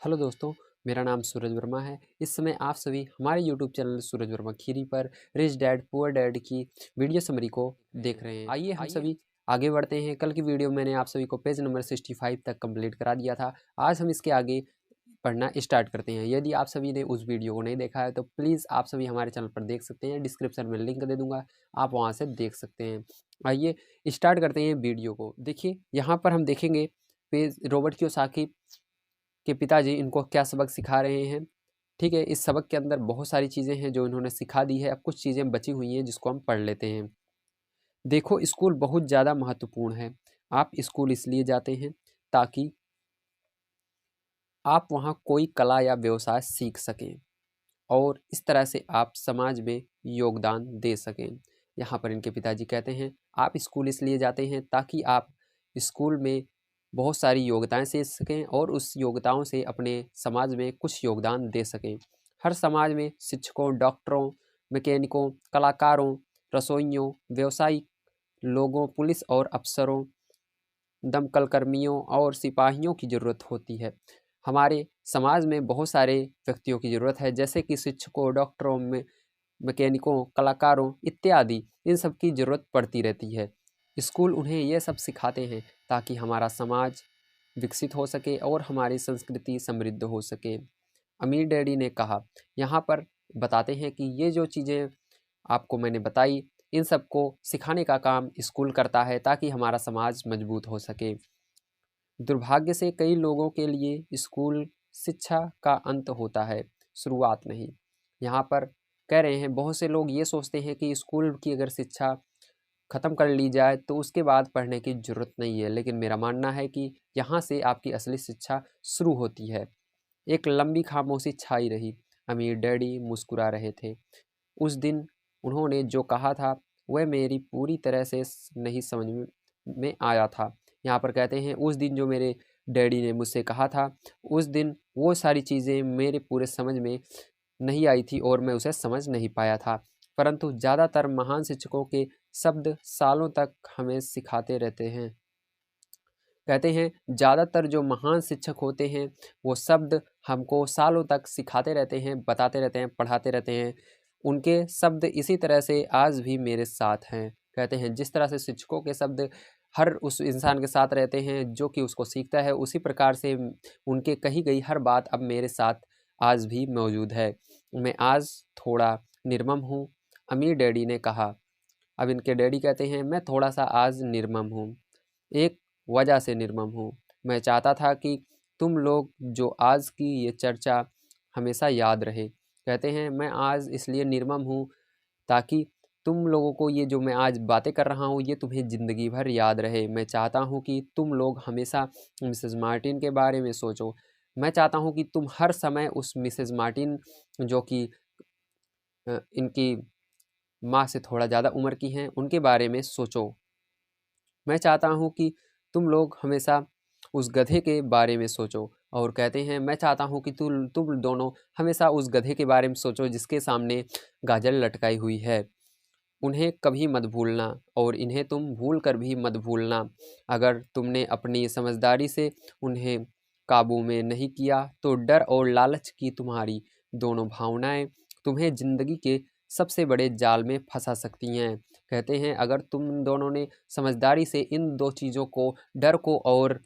Hello दोस्तों, मेरा नाम सूरज वर्मा है। इस समय आप सभी हमारे यूट्यूब चैनल सूरज वर्मा खीरी पर रिच डैड पुअर डैड की वीडियो समरी को देख रहे हैं। आइए हम सभी आगे बढ़ते हैं। कल की वीडियो मैंने आप सभी को पेज नंबर 65 तक कंप्लीट करा दिया था। आज हम इसके आगे पढ़ना स्टार्ट करते हैं। यदि आप सभी ने उस वीडियो को नहीं देखा है तो प्लीज़ आप सभी हमारे चैनल पर देख सकते हैं। डिस्क्रिप्शन में लिंक दे दूंगा, आप वहाँ से देख सकते हैं। आइए स्टार्ट करते हैं वीडियो को। देखिए यहाँ पर हम देखेंगे पेज रॉबर्ट कियोसाकी कि पिताजी इनको क्या सबक सिखा रहे हैं। ठीक है, इस सबक के अंदर बहुत सारी चीज़ें हैं जो इन्होंने सिखा दी है। अब कुछ चीज़ें बची हुई हैं जिसको हम पढ़ लेते हैं। देखो, स्कूल बहुत ज़्यादा महत्वपूर्ण है। आप स्कूल इसलिए जाते हैं ताकि आप वहाँ कोई कला या व्यवसाय सीख सकें और इस तरह से आप समाज में योगदान दे सकें। यहाँ पर इनके पिताजी कहते हैं आप स्कूल इसलिए जाते हैं ताकि आप स्कूल में बहुत सारी योग्यताएं सीख सकें और उस योग्यताओं से अपने समाज में कुछ योगदान दे सकें। हर समाज में शिक्षकों, डॉक्टरों, मैकेनिकों, कलाकारों, रसोइयों, व्यवसायिक लोगों, पुलिस और अफसरों, दमकल कर्मियों और सिपाहियों की ज़रूरत होती है। हमारे समाज में बहुत सारे व्यक्तियों की ज़रूरत है, जैसे कि शिक्षकों, डॉक्टरों में मैकेनिकों, कलाकारों इत्यादि। इन सब की ज़रूरत पड़ती रहती है। स्कूल उन्हें ये सब सिखाते हैं ताकि हमारा समाज विकसित हो सके और हमारी संस्कृति समृद्ध हो सके। अमीर डैडी ने कहा। यहाँ पर बताते हैं कि ये जो चीज़ें आपको मैंने बताई, इन सब को सिखाने का काम स्कूल करता है ताकि हमारा समाज मजबूत हो सके। दुर्भाग्य से कई लोगों के लिए स्कूल शिक्षा का अंत होता है, शुरुआत नहीं। यहाँ पर कह रहे हैं बहुत से लोग ये सोचते हैं कि स्कूल की अगर शिक्षा ख़त्म कर ली जाए तो उसके बाद पढ़ने की ज़रूरत नहीं है, लेकिन मेरा मानना है कि यहाँ से आपकी असली शिक्षा शुरू होती है। एक लंबी खामोशी छाई रही। अमीर डैडी मुस्कुरा रहे थे। उस दिन उन्होंने जो कहा था वह मेरी पूरी तरह से नहीं समझ में आया था। यहाँ पर कहते हैं उस दिन जो मेरे डैडी ने मुझसे कहा था, उस दिन वो सारी चीज़ें मेरे पूरे समझ में नहीं आई थी और मैं उसे समझ नहीं पाया था। परंतु ज़्यादातर महान शिक्षकों के शब्द सालों तक हमें सिखाते रहते हैं। कहते हैं ज़्यादातर जो महान शिक्षक होते हैं वो शब्द हमको सालों तक सिखाते रहते हैं, बताते रहते हैं, पढ़ाते रहते हैं। उनके शब्द इसी तरह से आज भी मेरे साथ हैं। कहते हैं जिस तरह से शिक्षकों के शब्द हर उस इंसान के साथ रहते हैं जो कि उसको सीखता है, उसी प्रकार से उनके कही गई हर बात अब मेरे साथ आज भी मौजूद है। मैं आज थोड़ा निर्मम हूँ, अमीर डैडी ने कहा। अब इनके डैडी कहते हैं मैं थोड़ा सा आज निर्मम हूँ। एक वजह से निर्मम हूँ। मैं चाहता था कि तुम लोग जो आज की ये चर्चा हमेशा याद रहे। कहते हैं मैं आज इसलिए निर्मम हूँ ताकि तुम लोगों को ये जो मैं आज बातें कर रहा हूँ ये तुम्हें ज़िंदगी भर याद रहे। मैं चाहता हूँ कि तुम लोग हमेशा मिसेस मार्टिन के बारे में सोचो। मैं चाहता हूँ कि तुम हर समय उस मिसेस मार्टिन जो कि इनकी माँ से थोड़ा ज़्यादा उम्र की हैं उनके बारे में सोचो। मैं चाहता हूँ कि तुम लोग हमेशा उस गधे के बारे में सोचो। और कहते हैं मैं चाहता हूँ कि तुम दोनों हमेशा उस गधे के बारे में सोचो जिसके सामने गाजर लटकाई हुई है। उन्हें कभी मत भूलना और इन्हें तुम भूल कर भी मत भूलना। अगर तुमने अपनी समझदारी से उन्हें काबू में नहीं किया तो डर और लालच की तुम्हारी दोनों भावनाएं तुम्हें जिंदगी के सबसे बड़े जाल में फंसा सकती हैं। कहते हैं अगर तुम दोनों ने समझदारी से इन दो चीज़ों को, डर को और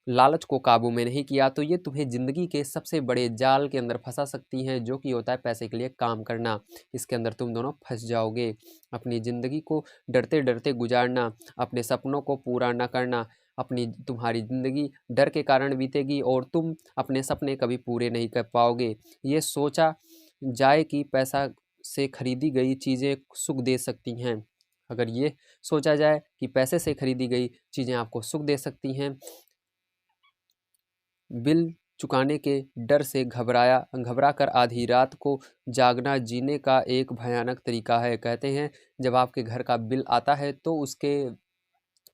लालच को काबू में नहीं किया तो ये तुम्हें ज़िंदगी के सबसे बड़े जाल के अंदर फंसा सकती हैं, जो कि होता है पैसे के लिए काम करना। इसके अंदर तुम दोनों फंस जाओगे। अपनी ज़िंदगी को डरते डरते गुजारना, अपने सपनों को पूरा न करना, तुम्हारी ज़िंदगी डर के कारण बीतेगी और तुम अपने सपने कभी पूरे नहीं कर पाओगे। ये सोचा जाए कि पैसा से खरीदी गई चीज़ें सुख दे सकती हैं। अगर ये सोचा जाए कि पैसे से खरीदी गई चीज़ें आपको सुख दे सकती हैं, बिल चुकाने के डर से घबरा कर आधी रात को जागना जीने का एक भयानक तरीका है। कहते हैं जब आपके घर का बिल आता है तो उसके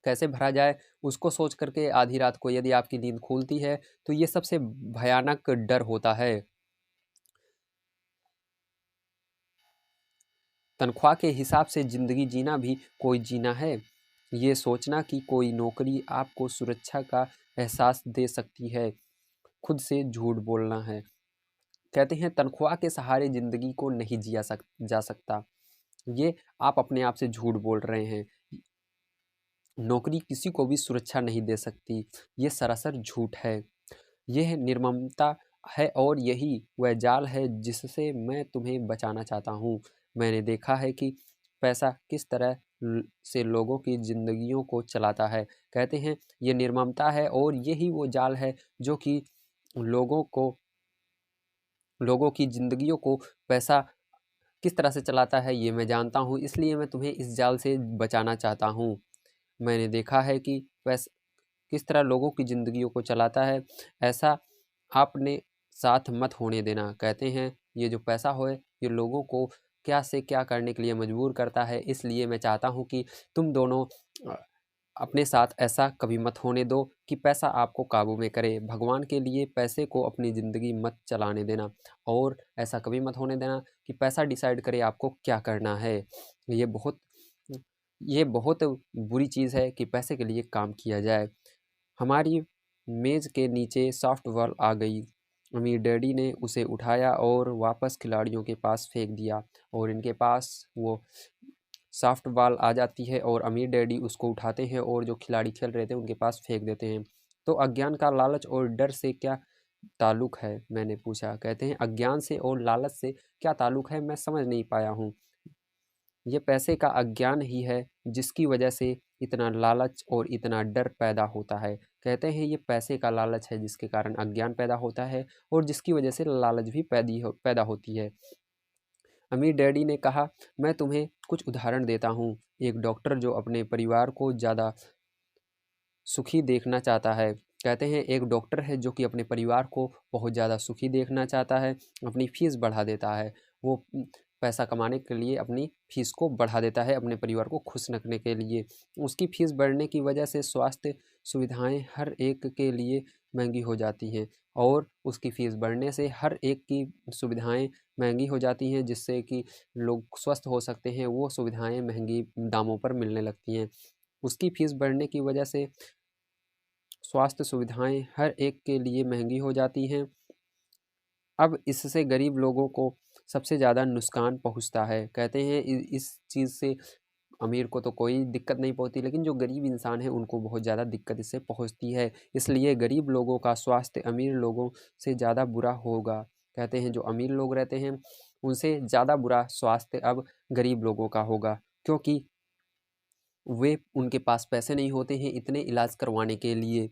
कैसे भरा जाए उसको सोच करके आधी रात को यदि आपकी नींद खुलती है तो ये सबसे भयानक डर होता है। तनख्वाह के हिसाब से ज़िंदगी जीना भी कोई जीना है। ये सोचना कि कोई नौकरी आपको सुरक्षा का एहसास दे सकती है, खुद से झूठ बोलना है। कहते हैं तनख्वाह के सहारे ज़िंदगी को नहीं जिया जा सकता। ये आप अपने आप से झूठ बोल रहे हैं। नौकरी किसी को भी सुरक्षा नहीं दे सकती, ये सरासर झूठ है। यह निर्ममता है और यही वह जाल है जिससे मैं तुम्हें बचाना चाहता हूँ। मैंने देखा है कि पैसा किस तरह से लोगों की ज़िंदगियों को चलाता है। कहते हैं ये निर्ममता है और यही वो जाल है जो कि लोगों को लोगों की ज़िंदगियों को पैसा किस तरह से चलाता है ये मैं जानता हूँ, इसलिए मैं तुम्हें इस जाल से बचाना चाहता हूँ। मैंने देखा है कि पैसा किस तरह लोगों की ज़िंदगियों को चलाता है, ऐसा आपने साथ मत होने देना। कहते हैं ये जो पैसा है ये लोगों को क्या से क्या करने के लिए मजबूर करता है, इसलिए मैं चाहता हूँ कि तुम दोनों अ, अपने साथ ऐसा कभी मत होने दो कि पैसा आपको काबू में करे। भगवान के लिए पैसे को अपनी ज़िंदगी मत चलाने देना और ऐसा कभी मत होने देना कि पैसा डिसाइड करे आपको क्या करना है। ये बहुत ये बहुत बुरी चीज़ है कि पैसे के लिए काम किया जाए। हमारी मेज़ के नीचे सॉफ्ट बॉल आ गई। अमीर डैडी ने उसे उठाया और वापस खिलाड़ियों के पास फेंक दिया और इनके पास वो सॉफ्ट बॉल आ जाती है और अमीर डैडी उसको उठाते हैं और जो खिलाड़ी खेल रहे थे उनके पास फेंक देते हैं। तो अज्ञान का लालच और डर से क्या ताल्लुक है? मैंने पूछा। कहते हैं अज्ञान से और लालच से क्या ताल्लुक है मैं समझ नहीं पाया हूँ। ये पैसे का अज्ञान ही है जिसकी वजह से इतना लालच और इतना डर पैदा होता है। कहते हैं ये पैसे का लालच है जिसके कारण अज्ञान पैदा होता है और जिसकी वजह से लालच भी पैदा होती है। अमीर डैडी ने कहा, मैं तुम्हें कुछ उदाहरण देता हूँ। एक डॉक्टर जो अपने परिवार को ज़्यादा सुखी देखना चाहता है। कहते हैं एक डॉक्टर है जो कि अपने परिवार को बहुत ज़्यादा सुखी देखना चाहता है, अपनी फ़ीस बढ़ा देता है। वो पैसा कमाने के लिए अपनी फ़ीस को बढ़ा देता है अपने परिवार को खुश रखने के लिए। उसकी फ़ीस बढ़ने की वजह से स्वास्थ्य सुविधाएँ हर एक के लिए महँगी हो जाती हैं और उसकी फ़ीस बढ़ने से हर एक की सुविधाएँ महँगी हो जाती हैं जिससे कि लोग स्वस्थ हो सकते हैं, वो सुविधाएँ महँगी दामों पर मिलने लगती हैं। उसकी फ़ीस बढ़ने की वजह से स्वास्थ्य सुविधाएँ हर एक के लिए महँगी हो जाती हैं। अब इससे गरीब लोगों को सबसे ज़्यादा नुकसान पहुँचता है। कहते हैं इस चीज़ से अमीर को तो कोई दिक्कत नहीं पहुँचती, लेकिन जो गरीब इंसान है उनको बहुत ज़्यादा दिक्कत इससे पहुँचती है। इसलिए गरीब लोगों का स्वास्थ्य अमीर लोगों से ज़्यादा बुरा होगा। कहते हैं जो अमीर लोग रहते हैं उनसे ज़्यादा बुरा स्वास्थ्य अब गरीब लोगों का होगा, क्योंकि वे उनके पास पैसे नहीं होते हैं इतने इलाज करवाने के लिए।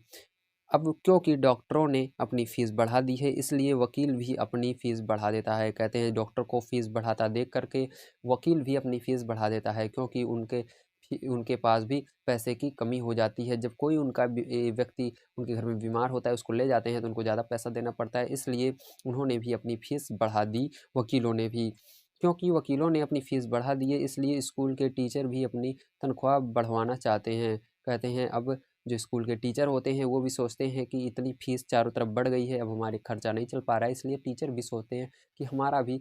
अब क्योंकि डॉक्टरों ने अपनी फ़ीस बढ़ा दी है इसलिए वकील भी अपनी फ़ीस बढ़ा देता है। कहते हैं डॉक्टर को फ़ीस बढ़ाता देख कर के वकील भी अपनी फ़ीस बढ़ा देता है, क्योंकि उनके पास भी पैसे की कमी हो जाती है। जब कोई उनका व्यक्ति उनके घर में बीमार होता है उसको ले जाते हैं तो उनको ज़्यादा पैसा देना पड़ता है, इसलिए उन्होंने भी अपनी फ़ीस बढ़ा दी, वकीलों ने भी। क्योंकि वकीलों ने अपनी फ़ीस बढ़ा दी है इसलिए स्कूल के टीचर भी अपनी तनख्वाह बढ़वाना चाहते हैं। कहते हैं अब जो स्कूल के टीचर होते हैं वो भी सोचते हैं कि इतनी फ़ीस चारों तरफ बढ़ गई है, अब हमारे खर्चा नहीं चल पा रहा है, इसलिए टीचर भी सोचते हैं कि हमारा भी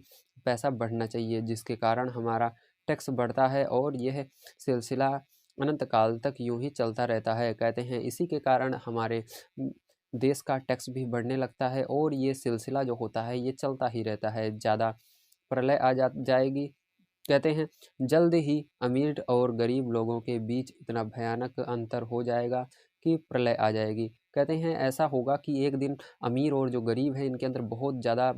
पैसा बढ़ना चाहिए, जिसके कारण हमारा टैक्स बढ़ता है और यह सिलसिला अनंत काल तक यूँ ही चलता रहता है। कहते हैं इसी के कारण हमारे देश का टैक्स भी बढ़ने लगता है और ये सिलसिला जो होता है ये चलता ही रहता है। ज़्यादा प्रलय आ जाएगी। कहते हैं जल्द ही अमीर और गरीब लोगों के बीच इतना भयानक अंतर हो जाएगा कि प्रलय आ जाएगी। कहते हैं ऐसा होगा कि एक दिन अमीर और जो गरीब हैं इनके अंदर बहुत ज़्यादा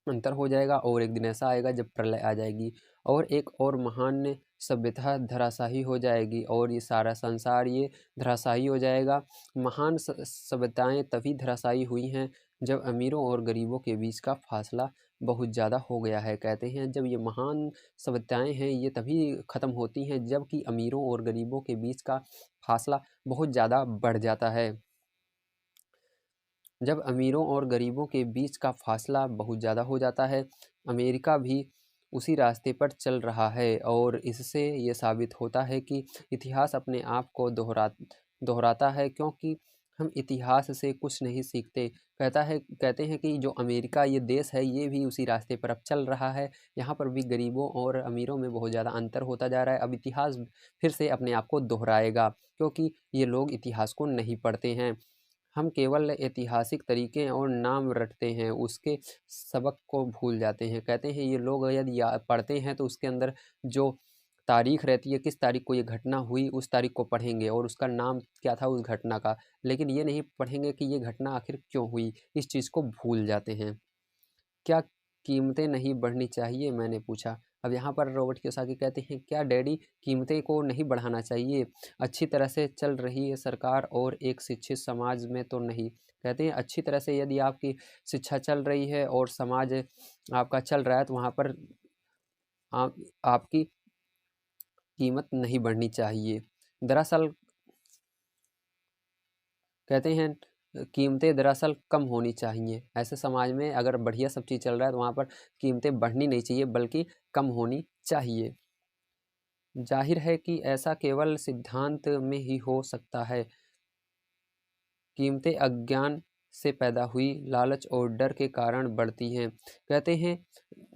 अंतर हो जाएगा और एक दिन ऐसा आएगा जब प्रलय आ जाएगी और एक और महान सभ्यता धराशायी हो जाएगी और ये सारा संसार ये धराशायी हो जाएगा। महान सभ्यताएं तभी धराशायी हुई हैं जब अमीरों और गरीबों के बीच का फासला बहुत ज़्यादा हो गया है। कहते हैं जब ये महान सभ्यताएं हैं ये तभी ख़त्म होती हैं जबकि अमीरों और गरीबों के बीच का फासला बहुत ज़्यादा बढ़ जाता है। जब अमीरों और गरीबों के बीच का फासला बहुत ज़्यादा हो जाता है, अमेरिका भी उसी रास्ते पर चल रहा है और इससे ये साबित होता है कि इतिहास अपने आप को दोहराता है, क्योंकि हम इतिहास से कुछ नहीं सीखते। कहते हैं कि जो अमेरिका ये देश है ये भी उसी रास्ते पर अब चल रहा है। यहाँ पर भी गरीबों और अमीरों में बहुत ज़्यादा अंतर होता जा रहा है। अब इतिहास फिर से अपने आप को दोहराएगा, क्योंकि ये लोग इतिहास को नहीं पढ़ते हैं। हम केवल ऐतिहासिक तरीके और नाम रटते हैं, उसके सबक को भूल जाते हैं। कहते हैं ये लोग यदि पढ़ते हैं तो उसके अंदर जो तारीख रहती है, किस तारीख को ये घटना हुई, उस तारीख को पढ़ेंगे और उसका नाम क्या था उस घटना का, लेकिन ये नहीं पढ़ेंगे कि ये घटना आखिर क्यों हुई, इस चीज़ को भूल जाते हैं। क्या कीमतें नहीं बढ़नी चाहिए, मैंने पूछा। अब यहाँ पर रॉबर्ट कियोसाकी कहते हैं, क्या डैडी कीमतें को नहीं बढ़ाना चाहिए, अच्छी तरह से चल रही है सरकार और एक शिक्षित समाज में तो नहीं। कहते हैं अच्छी तरह से यदि आपकी शिक्षा चल रही है और समाज आपका चल रहा है तो वहाँ पर आपकी कीमत नहीं बढ़नी चाहिए। दरअसल कहते हैं कीमतें दरअसल कम होनी चाहिए। ऐसे समाज में अगर बढ़िया सब चीज़ चल रहा है तो वहाँ पर कीमतें बढ़नी नहीं चाहिए बल्कि कम होनी चाहिए। जाहिर है कि ऐसा केवल सिद्धांत में ही हो सकता है। कीमतें अज्ञान से पैदा हुई लालच और डर के कारण बढ़ती हैं। कहते हैं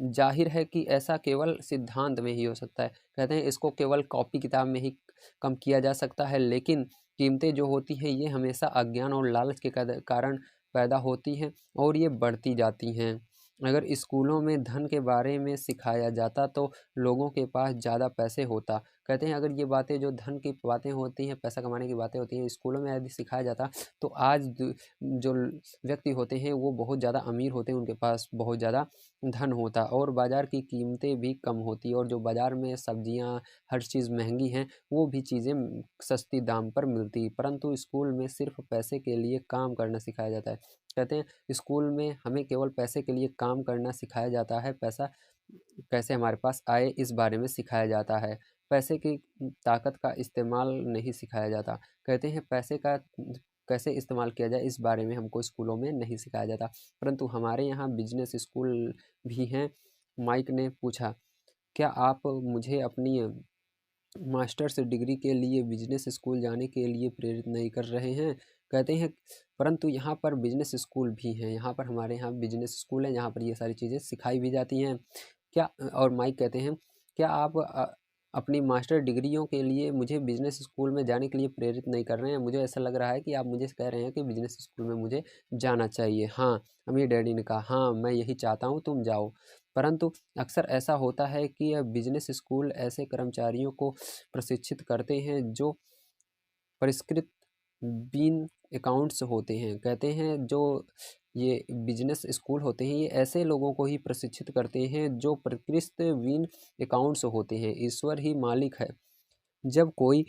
जाहिर है कि ऐसा केवल सिद्धांत में ही हो सकता है। कहते हैं इसको केवल कॉपी किताब में ही कम किया जा सकता है, लेकिन कीमतें जो होती हैं ये हमेशा अज्ञान और लालच के कारण पैदा होती हैं और ये बढ़ती जाती हैं। अगर स्कूलों में धन के बारे में सिखाया जाता तो लोगों के पास ज़्यादा पैसे होता। कहते हैं अगर ये बातें जो धन की बातें होती हैं, पैसा कमाने की बातें होती हैं, स्कूलों में यदि सिखाया जाता तो आज जो व्यक्ति होते हैं वो बहुत ज़्यादा अमीर होते हैं, उनके पास बहुत ज़्यादा धन होता और बाज़ार की कीमतें भी कम होती और जो बाज़ार में सब्जियां हर चीज़ महंगी हैं वो भी चीज़ें सस्ती दाम पर मिलती। परंतु स्कूल में सिर्फ पैसे के लिए काम करना सिखाया जाता है। कहते हैं स्कूल में हमें केवल पैसे के लिए काम करना सिखाया जाता है, पैसा कैसे हमारे पास आए इस बारे में सिखाया जाता है। पैसे की ताकत का इस्तेमाल नहीं सिखाया जाता। कहते हैं पैसे का कैसे इस्तेमाल किया जाए इस बारे में हमको स्कूलों में नहीं सिखाया जाता। परंतु हमारे यहाँ बिजनेस स्कूल भी हैं। माइक ने पूछा, क्या आप मुझे अपनी मास्टर्स डिग्री के लिए बिजनेस स्कूल जाने के लिए प्रेरित नहीं कर रहे हैं? कहते हैं परंतु यहाँ पर बिजनेस स्कूल भी हैं, यहाँ पर हमारे यहाँ बिजनेस स्कूल है जहाँ पर ये सारी चीज़ें सिखाई भी जाती हैं। क्या और माइक कहते हैं क्या आप अपनी मास्टर डिग्रियों के लिए मुझे बिजनेस स्कूल में जाने के लिए प्रेरित नहीं कर रहे हैं? मुझे ऐसा लग रहा है कि आप मुझे कह रहे हैं कि बिजनेस स्कूल में मुझे जाना चाहिए। हाँ, अमीर डैडी ने कहा, हाँ मैं यही चाहता हूँ, तुम जाओ। परंतु अक्सर ऐसा होता है कि यह बिजनेस स्कूल ऐसे कर्मचारियों को प्रशिक्षित करते हैं जो परिष्कृत बीन अकाउंट्स होते हैं। कहते हैं जो ये बिजनेस स्कूल होते हैं ये ऐसे लोगों को ही प्रशिक्षित करते हैं जो परिष्कृत बीन अकाउंट्स होते हैं। ईश्वर ही मालिक है। जब कोई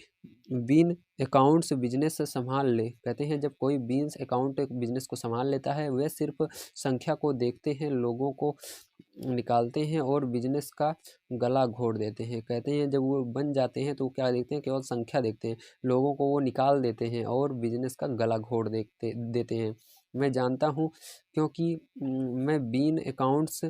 बीन अकाउंट्स बिजनेस संभाल ले, कहते हैं जब कोई बीन्स अकाउंट बिजनेस को संभाल लेता है वह सिर्फ संख्या को देखते हैं, लोगों को निकालते हैं और बिजनेस का गला घोट देते हैं। कहते हैं जब वो बन जाते हैं तो क्या देखते हैं, केवल संख्या देखते हैं, लोगों को वो निकाल देते हैं और बिजनेस का गला घोट देते हैं। मैं जानता हूँ क्योंकि मैं बीन अकाउंट्स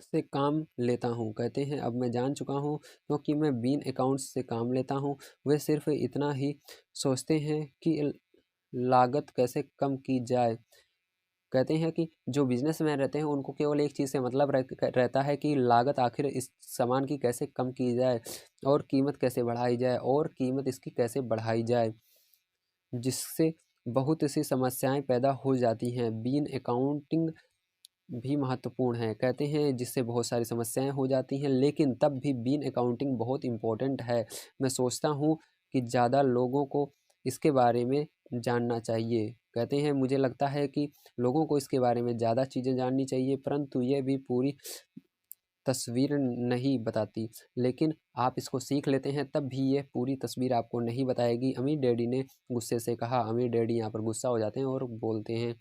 से काम लेता हूँ। कहते हैं अब मैं जान चुका हूँ क्योंकि मैं बीन अकाउंट्स से काम लेता हूँ। वे सिर्फ इतना ही सोचते हैं कि लागत कैसे कम की जाए। कहते हैं कि जो बिजनेसमैन रहते हैं उनको केवल एक चीज़ से मतलब रहता है कि लागत आखिर इस सामान की कैसे कम की जाए और कीमत कैसे बढ़ाई जाए और कीमत इसकी कैसे बढ़ाई जाए, जिससे बहुत सी समस्याएं पैदा हो जाती हैं। बीन अकाउंटिंग भी महत्वपूर्ण है। कहते हैं जिससे बहुत सारी समस्याएं हो जाती हैं, लेकिन तब भी बीन अकाउंटिंग बहुत इम्पोर्टेंट है। मैं सोचता हूँ कि ज़्यादा लोगों को इसके बारे में जानना चाहिए। कहते हैं मुझे लगता है कि लोगों को इसके बारे में ज़्यादा चीज़ें जाननी चाहिए, परंतु ये भी पूरी तस्वीर नहीं बताती। लेकिन आप इसको सीख लेते हैं तब भी ये पूरी तस्वीर आपको नहीं बताएगी। अमीर डैडी ने गुस्से से कहा। अमीर डैडी यहाँ पर गुस्सा हो जाते हैं और बोलते हैं,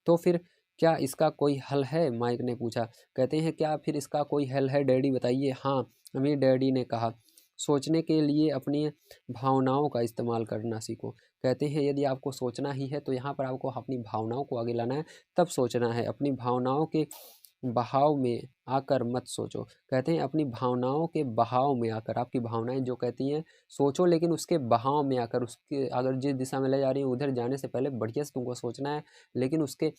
तो फिर क्या इसका कोई हल है? माइक ने पूछा। कहते हैं क्या फिर इसका कोई हल है डैडी, बताइए। हाँ, अमीर डैडी ने कहा, सोचने के लिए अपनी भावनाओं का इस्तेमाल करना सीखो। कहते हैं यदि आपको सोचना ही है तो यहाँ पर आपको अपनी भावनाओं को आगे लाना है, तब सोचना है। अपनी भावनाओं के बहाव में आकर मत सोचो। कहते हैं अपनी भावनाओं के बहाव में आकर, आपकी भावनाएं जो कहती हैं सोचो, लेकिन उसके बहाव में आकर, उसके अगर जिस दिशा में ले जा रही है उधर जाने से पहले बढ़िया से तुमको सोचना है, लेकिन उसके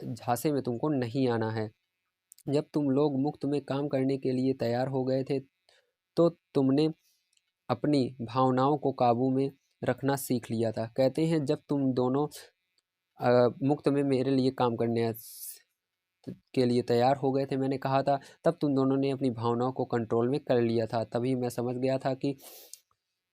झांसे में तुमको नहीं आना है। जब तुम लोग मुफ्त में काम करने के लिए तैयार हो गए थे तो तुमने अपनी भावनाओं को काबू में रखना सीख लिया था। कहते हैं जब तुम दोनों मुफ्त में मेरे लिए काम करने के लिए तैयार हो गए थे। मैंने कहा था तब तुम दोनों ने अपनी भावनाओं को कंट्रोल में कर लिया था। तभी मैं समझ गया था कि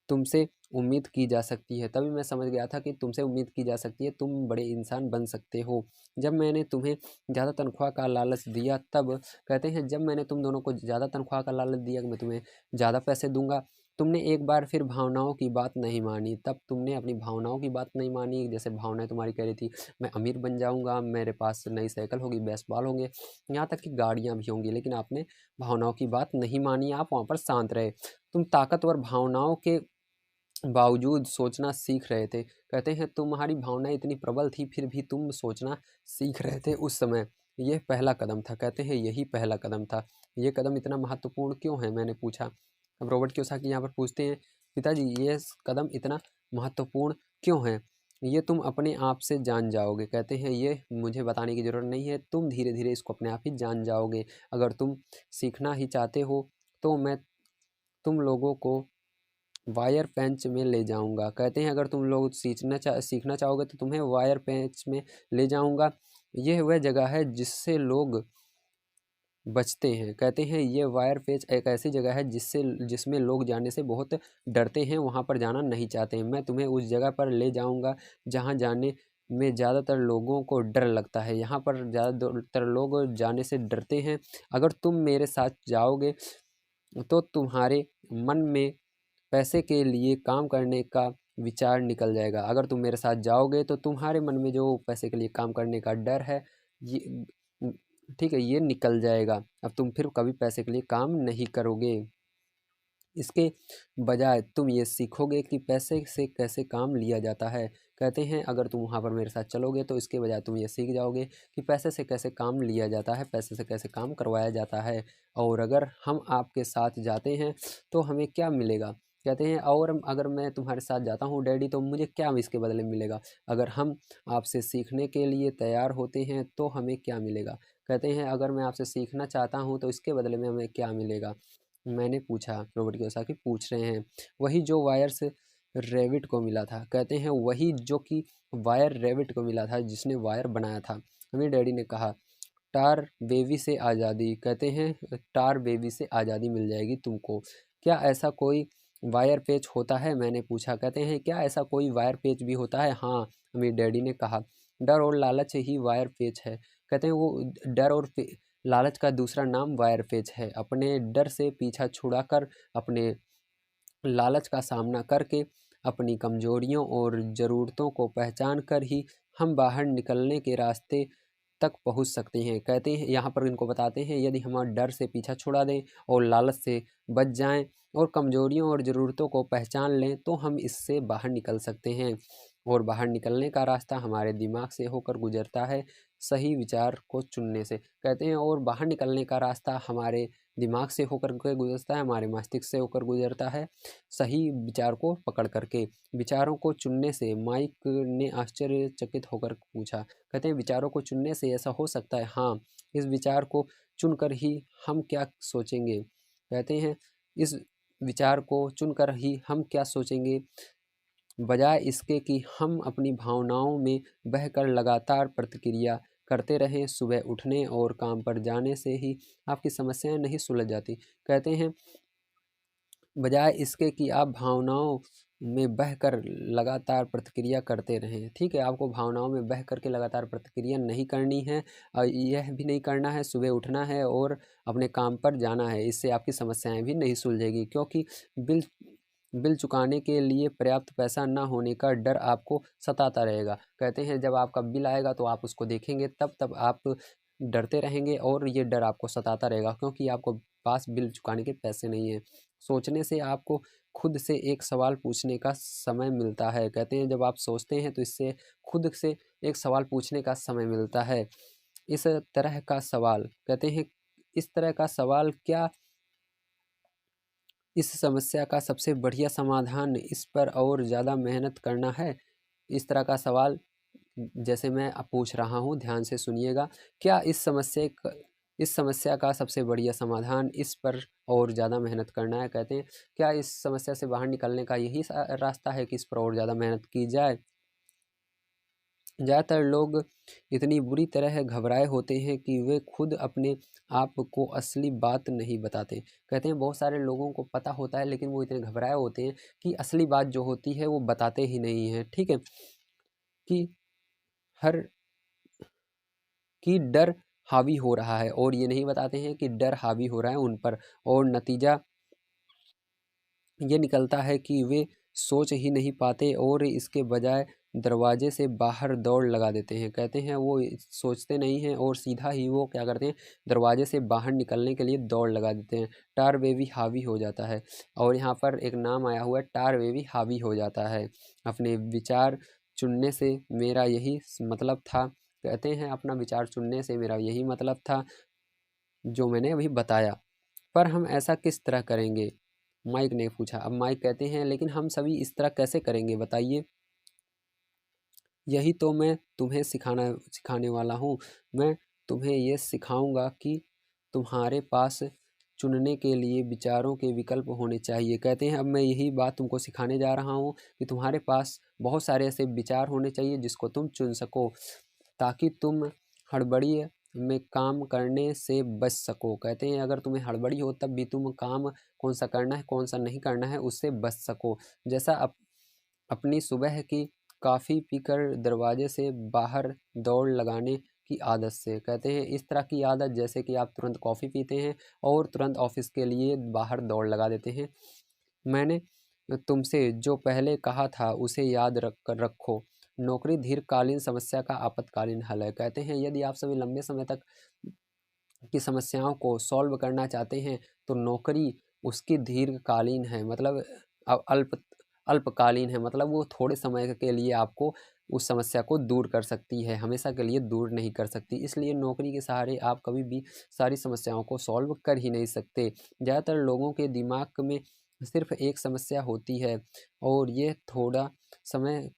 तुमसे उम्मीद की जा सकती है तभी मैं समझ गया था कि तुमसे उम्मीद की जा सकती है, तुम बड़े इंसान बन सकते हो। जब मैंने तुम्हें ज़्यादा तनख्वाह का लालच दिया तब कहते हैं जब मैंने तुम दोनों को ज़्यादा तनख्वाह का लालच दिया कि मैं तुम्हें ज़्यादा पैसे दूंगा, तुमने एक बार फिर भावनाओं की बात नहीं मानी। तब तुमने अपनी भावनाओं की बात नहीं मानी। जैसे भावनाएं तुम्हारी कह रही थी मैं अमीर बन जाऊंगा, मेरे पास नई साइकिल होगी, बेस्ट बॉल होंगे, यहाँ तक कि गाड़ियाँ भी होंगी, लेकिन आपने भावनाओं की बात नहीं मानी। आप वहाँ पर शांत रहे। तुम ताकतवर भावनाओं के बावजूद सोचना सीख रहे थे। कहते हैं तुम्हारी भावनाएं इतनी प्रबल थी फिर भी तुम सोचना सीख रहे थे उस समय। यह पहला कदम था। कहते हैं यही पहला कदम था। ये कदम इतना महत्वपूर्ण क्यों है, मैंने पूछा। अब रॉबर्ट कियोसाकी यहाँ पर पूछते हैं पिताजी ये कदम इतना महत्वपूर्ण क्यों है। ये तुम अपने आप से जान जाओगे। कहते हैं ये मुझे बताने की ज़रूरत नहीं है, तुम धीरे धीरे इसको अपने आप ही जान जाओगे। अगर तुम सीखना ही चाहते हो तो मैं तुम लोगों को वायर पेंच में ले जाऊंगा। कहते हैं अगर तुम लोग सीखना चाहोगे तो तुम्हें वायर पेंच में ले जाऊंगा। यह वह जगह है जिससे लोग बचते हैं। कहते हैं ये वायर पेंच एक ऐसी जगह है जिसमें लोग जाने से बहुत डरते हैं, वहाँ पर जाना नहीं चाहते हैं। मैं तुम्हें उस जगह पर ले जाऊंगा जहाँ जाने में ज़्यादातर लोगों को डर लगता है। यहाँ पर ज़्यादातर लोग जाने से डरते हैं। अगर तुम मेरे साथ जाओगे तो तुम्हारे मन में पैसे के लिए काम करने का विचार निकल जाएगा। अगर तुम मेरे साथ जाओगे तो तुम्हारे मन में जो पैसे के लिए काम करने का डर है ये ठीक है ये निकल जाएगा। अब तुम फिर कभी पैसे के लिए काम नहीं करोगे। इसके बजाय तुम ये सीखोगे कि पैसे से कैसे काम लिया जाता है। कहते हैं अगर तुम वहाँ पर मेरे साथ चलोगे तो इसके बजाय तुम ये सीख जाओगे कि पैसे से कैसे काम लिया जाता है, पैसे से कैसे काम करवाया जाता है। और अगर हम आपके साथ जाते हैं तो हमें क्या मिलेगा। कहते हैं और अगर मैं तुम्हारे साथ जाता हूँ डैडी तो मुझे क्या इसके बदले में मिलेगा। अगर हम आपसे सीखने के लिए तैयार होते हैं तो हमें क्या मिलेगा। कहते हैं अगर मैं आपसे सीखना चाहता हूँ तो इसके बदले में हमें क्या मिलेगा। मैंने पूछा, रॉबर्ट कियोसाकी पूछ रहे हैं। वही जो वायर्स रेविट को मिला था। कहते हैं वही जो कि वायर रेविट को मिला था जिसने वायर बनाया था। हमें डैडी ने कहा टार बेबी से आज़ादी। कहते हैं टार बेबी से आज़ादी मिल जाएगी तुमको। क्या ऐसा कोई वायर पेच होता है, मैंने पूछा। कहते हैं क्या ऐसा कोई वायर पेच भी होता है। हाँ, मेरे डैडी ने कहा डर और लालच ही वायर पेच है। कहते हैं वो डर और लालच का दूसरा नाम वायर पेच है। अपने डर से पीछा छुड़ाकर, अपने लालच का सामना करके, अपनी कमजोरियों और ज़रूरतों को पहचान कर ही हम बाहर निकलने के रास्ते तक पहुंच सकते हैं। कहते हैं यहाँ पर इनको बताते हैं यदि हम डर से पीछा छुड़ा दें और लालच से बच जाएं और कमजोरियों और ज़रूरतों को पहचान लें तो हम इससे बाहर निकल सकते हैं। और बाहर निकलने का रास्ता हमारे दिमाग से होकर गुजरता है सही विचार को चुनने से। कहते हैं और बाहर निकलने का रास्ता हमारे दिमाग से होकर के गुजरता है, हमारे मस्तिष्क से होकर गुजरता है सही विचार को पकड़ करके। विचारों को चुनने से, माइक ने आश्चर्यचकित होकर पूछा। कहते हैं विचारों को चुनने से ऐसा हो सकता है। हाँ, इस विचार को चुनकर ही हम क्या सोचेंगे। कहते हैं इस विचार को चुनकर ही हम क्या सोचेंगे बजाय इसके कि हम अपनी भावनाओं में बहकर लगातार प्रतिक्रिया करते रहें। सुबह उठने और काम पर जाने से ही आपकी समस्याएं नहीं सुलझ जाती। कहते हैं बजाय इसके कि आप भावनाओं में बहकर लगातार प्रतिक्रिया करते रहें। ठीक है, आपको भावनाओं में बह करके लगातार प्रतिक्रिया नहीं करनी है। यह भी नहीं करना है, सुबह उठना है और अपने काम पर जाना है। इससे आपकी समस्याएं भी नहीं सुलझेगी क्योंकि बिल बिल चुकाने के लिए पर्याप्त पैसा ना होने का डर आपको सताता रहेगा। कहते हैं जब आपका बिल आएगा तो आप उसको देखेंगे तब आप डरते रहेंगे और ये डर आपको सताता रहेगा क्योंकि आपको पास बिल चुकाने के पैसे नहीं हैं। सोचने से आपको खुद से एक सवाल पूछने का समय मिलता है। कहते हैं जब आप सोचते हैं तो इससे खुद से एक सवाल पूछने का समय मिलता है। इस तरह का सवाल कहते हैं इस तरह का सवाल क्या इस समस्या का सबसे बढ़िया समाधान इस पर और ज़्यादा मेहनत करना है। इस तरह का सवाल जैसे मैं अब पूछ रहा हूँ, ध्यान से सुनिएगा। क्या इस समस्या का सबसे बढ़िया समाधान इस पर और ज़्यादा मेहनत करना है। कहते हैं क्या इस समस्या से बाहर निकलने का यही रास्ता है कि इस पर और ज़्यादा मेहनत की जाए। ज़्यादातर लोग इतनी बुरी तरह घबराए होते हैं कि वे खुद अपने आप को असली बात नहीं बताते। कहते हैं बहुत सारे लोगों को पता होता है लेकिन वो इतने घबराए होते हैं कि असली बात जो होती है वो बताते ही नहीं हैं। ठीक है, कि हर कि डर हावी हो रहा है और ये नहीं बताते हैं कि डर हावी हो रहा है उन पर, और नतीजा ये निकलता है कि वे सोच ही नहीं पाते और इसके बजाय दरवाजे से बाहर दौड़ लगा देते हैं। कहते हैं वो सोचते नहीं हैं और सीधा ही वो क्या करते हैं, दरवाजे से बाहर निकलने के लिए दौड़ लगा देते हैं। टार बेबी हावी हो जाता है, और यहाँ पर एक नाम आया हुआ है, टार बेबी हावी हो जाता है। अपने विचार चुनने से मेरा यही मतलब था। कहते हैं अपना विचार चुनने से मेरा यही मतलब था जो मैंने अभी बताया, पर हम ऐसा किस तरह करेंगे? माइक ने पूछा। अब माइक कहते हैं लेकिन हम सभी इस तरह कैसे करेंगे बताइए? यही तो मैं तुम्हें सिखाने वाला हूँ। मैं तुम्हें ये सिखाऊंगा कि तुम्हारे पास चुनने के लिए विचारों के विकल्प होने चाहिए। कहते हैं अब मैं यही बात तुमको सिखाने जा रहा हूँ कि तुम्हारे पास बहुत सारे ऐसे विचार होने चाहिए जिसको तुम चुन सको, ताकि तुम हड़बड़ी में काम करने से बच सको। कहते हैं अगर तुम्हें हड़बड़ी हो तब भी तुम काम कौन सा करना है कौन सा नहीं करना है उससे बच सको। जैसा अपनी सुबह की कॉफ़ी पीकर दरवाजे से बाहर दौड़ लगाने की आदत से। कहते हैं इस तरह की आदत जैसे कि आप तुरंत कॉफ़ी पीते हैं और तुरंत ऑफिस के लिए बाहर दौड़ लगा देते हैं। मैंने तुमसे जो पहले कहा था उसे याद रखो। नौकरी दीर्घकालीन समस्या का आपातकालीन हल है। कहते हैं यदि आप सभी लंबे समय तक की समस्याओं को सॉल्व करना चाहते हैं तो नौकरी उसकी दीर्घकालीन है, मतलब अल्पकालीन है, मतलब वो थोड़े समय के लिए आपको उस समस्या को दूर कर सकती है, हमेशा के लिए दूर नहीं कर सकती। इसलिए नौकरी के सहारे आप कभी भी सारी समस्याओं को सॉल्व कर ही नहीं सकते। ज़्यादातर लोगों के दिमाग में सिर्फ एक समस्या होती है और ये थोड़ा समय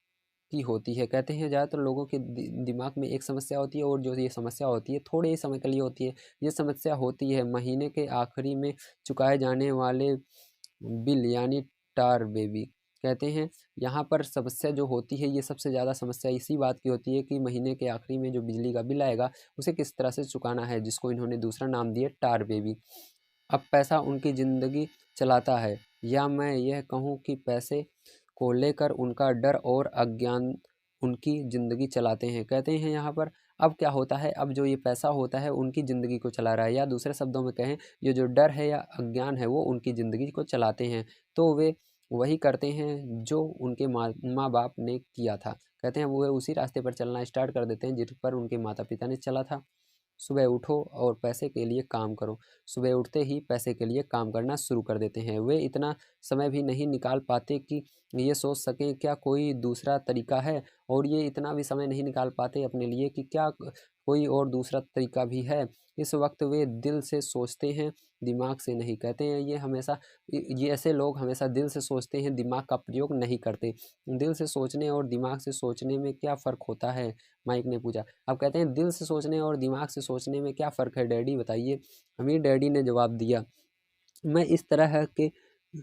की होती है। कहते हैं ज़्यादातर लोगों के दिमाग में एक समस्या होती है और जो ये समस्या होती है थोड़े ही समय के लिए होती है। ये समस्या होती है महीने के आखिरी में चुकाए जाने वाले बिल, यानी टार बेबी। कहते हैं यहाँ पर समस्या जो होती है ये सबसे ज़्यादा समस्या इसी बात की होती है कि महीने के आखिरी में जो बिजली का बिल आएगा उसे किस तरह से चुकाना है, जिसको इन्होंने दूसरा नाम दिया टार बेबी। अब पैसा उनकी ज़िंदगी चलाता है, या मैं यह कहूँ कि पैसे को लेकर उनका डर और अज्ञान उनकी ज़िंदगी चलाते हैं। कहते हैं यहाँ पर अब क्या होता है, अब जो ये पैसा होता है उनकी ज़िंदगी को चला रहा है, या दूसरे शब्दों में कहें ये जो डर है या अज्ञान है वो उनकी ज़िंदगी को चलाते हैं। तो वे वही करते हैं जो उनके माँ बाप ने किया था। कहते हैं वो उसी रास्ते पर चलना स्टार्ट कर देते हैं जिस पर उनके माता पिता ने चला था। सुबह उठो और पैसे के लिए काम करो। सुबह उठते ही पैसे के लिए काम करना शुरू कर देते हैं। वे इतना समय भी नहीं निकाल पाते कि ये सोच सकें क्या कोई दूसरा तरीका है, और ये इतना भी समय नहीं निकाल पाते अपने लिए कि क्या कोई और दूसरा तरीका भी है। इस वक्त वे दिल से सोचते हैं, दिमाग से नहीं। कहते हैं ये हमेशा ये ऐसे लोग हमेशा दिल से सोचते हैं, दिमाग का प्रयोग नहीं करते। दिल से सोचने और दिमाग से सोचने में क्या फ़र्क होता है? माइक ने पूछा। अब कहते हैं दिल से सोचने और दिमाग से सोचने में क्या फ़र्क है डैडी बताइए? अमीर डैडी ने जवाब दिया, मैं इस तरह के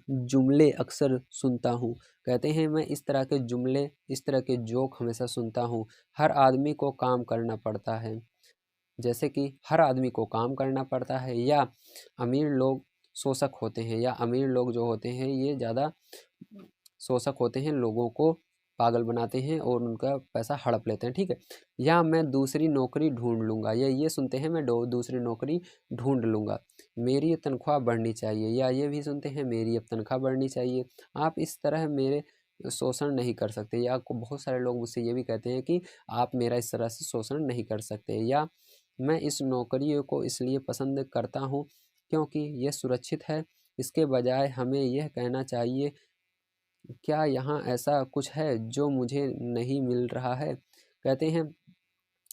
जुमले अक्सर सुनता हूँ। कहते हैं मैं इस तरह के जुमले, इस तरह के जोक हमेशा सुनता हूँ। हर आदमी को काम करना पड़ता है। जैसे कि हर आदमी को काम करना पड़ता है, या अमीर लोग शोषक होते हैं, या अमीर लोग जो होते हैं ये ज़्यादा शोषक होते हैं, लोगों को पागल बनाते हैं और उनका पैसा हड़प लेते हैं। ठीक है, या मैं दूसरी नौकरी ढूंढ लूँगा, या ये सुनते हैं मैं दूसरी नौकरी ढूंढ लूँगा, मेरी तनख्वाह बढ़नी चाहिए, या ये भी सुनते हैं मेरी अब तनख्वाह बढ़नी चाहिए। आप इस तरह मेरे शोषण नहीं कर सकते, या आपको बहुत सारे लोग मुझसे ये भी कहते हैं कि आप मेरा इस तरह से शोषण नहीं कर सकते, या मैं इस नौकरी को इसलिए पसंद करता हूँ क्योंकि यह सुरक्षित है। इसके बजाय हमें यह कहना चाहिए क्या यहाँ ऐसा कुछ है जो मुझे नहीं मिल रहा है? कहते हैं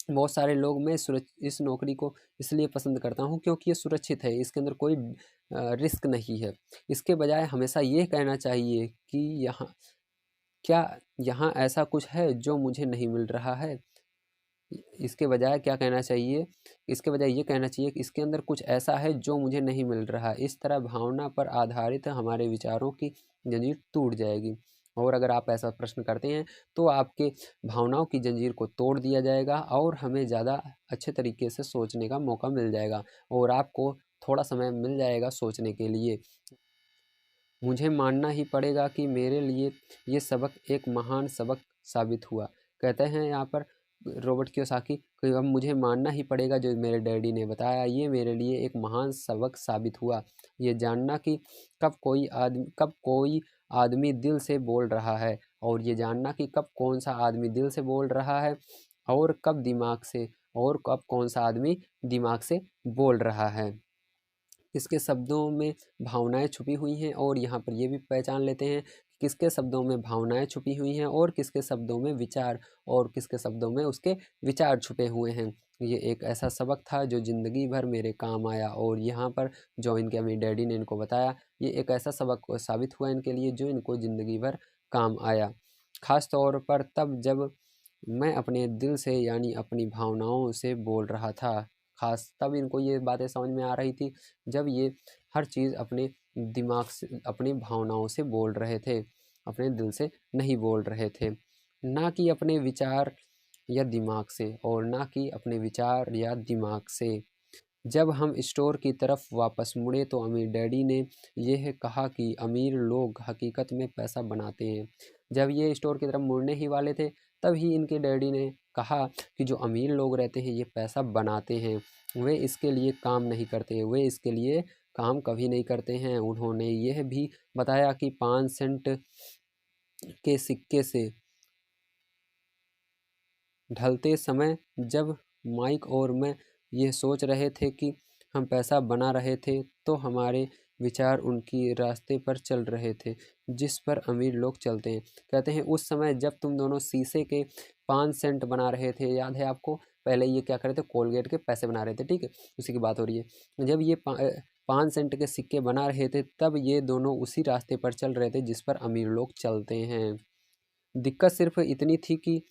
बहुत सारे लोग मैं इस नौकरी को इसलिए पसंद करता हूँ क्योंकि ये सुरक्षित है, इसके अंदर कोई रिस्क नहीं है। इसके बजाय हमेशा ये कहना चाहिए कि यहाँ क्या यहाँ ऐसा कुछ है जो मुझे नहीं मिल रहा है? इसके बजाय क्या कहना चाहिए? इसके बजाय ये कहना चाहिए कि इसके अंदर कुछ ऐसा है जो मुझे नहीं मिल रहा है। इस तरह भावना पर आधारित हमारे विचारों की जंजीर टूट जाएगी। और अगर आप ऐसा प्रश्न करते हैं तो आपके भावनाओं की जंजीर को तोड़ दिया जाएगा और हमें ज़्यादा अच्छे तरीके से सोचने का मौका मिल जाएगा और आपको थोड़ा समय मिल जाएगा सोचने के लिए। मुझे मानना ही पड़ेगा कि मेरे लिए ये सबक एक महान सबक साबित हुआ। कहते हैं यहाँ पर रॉबर्ट कियोसाकी कि अब मुझे मानना ही पड़ेगा जो मेरे डैडी ने बताया, ये मेरे लिए एक महान सबक साबित हुआ। ये जानना कि कब कोई आदमी दिल से बोल रहा है और ये जानना कि कब कौन सा आदमी दिल से बोल रहा है और कब दिमाग से, और कब कौन सा आदमी दिमाग से बोल रहा है। किसके शब्दों में भावनाएं छुपी हुई हैं और यहाँ पर ये भी पहचान लेते हैं कि किसके शब्दों में भावनाएं छुपी हुई हैं और किसके शब्दों में विचार, और किसके शब्दों में उसके विचार छुपे हुए हैं। ये एक ऐसा सबक था जो ज़िंदगी भर मेरे काम आया और यहाँ पर जो इनके अम्मी डैडी ने इनको बताया, ये एक ऐसा सबक साबित हुआ इनके लिए जो इनको ज़िंदगी भर काम आया। ख़ास तौर पर तब जब मैं अपने दिल से यानी अपनी भावनाओं से बोल रहा था। ख़ास तब इनको ये बातें समझ में आ रही थी जब ये हर चीज़ अपने दिमाग से, अपनी भावनाओं से बोल रहे थे, अपने दिल से नहीं बोल रहे थे। ना कि अपने विचार या दिमाग से, और ना कि अपने विचार या दिमाग से। जब हम स्टोर की तरफ वापस मुड़े तो अमीर डैडी ने यह कहा कि अमीर लोग हकीकत में पैसा बनाते हैं। जब ये स्टोर की तरफ मुड़ने ही वाले थे तब ही इनके डैडी ने कहा कि जो अमीर लोग रहते हैं ये पैसा बनाते हैं, वे इसके लिए काम नहीं करते, वे इसके लिए काम कभी नहीं करते हैं। उन्होंने यह भी बताया कि 5 सेंट के सिक्के से ढलते समय जब माइक और मैं ये सोच रहे थे कि हम पैसा बना रहे थे तो हमारे विचार उनकी रास्ते पर चल रहे थे जिस पर अमीर लोग चलते हैं। कहते हैं उस समय जब तुम दोनों शीशे के 5 सेंट बना रहे थे, याद है आपको? पहले ये क्या कर रहे थे, कोलगेट के पैसे बना रहे थे, ठीक है, उसी की बात हो रही है। जब ये 5 सेंट के सिक्के बना रहे थे तब ये दोनों उसी रास्ते पर चल रहे थे जिस पर अमीर लोग चलते हैं। दिक्कत सिर्फ इतनी थी कि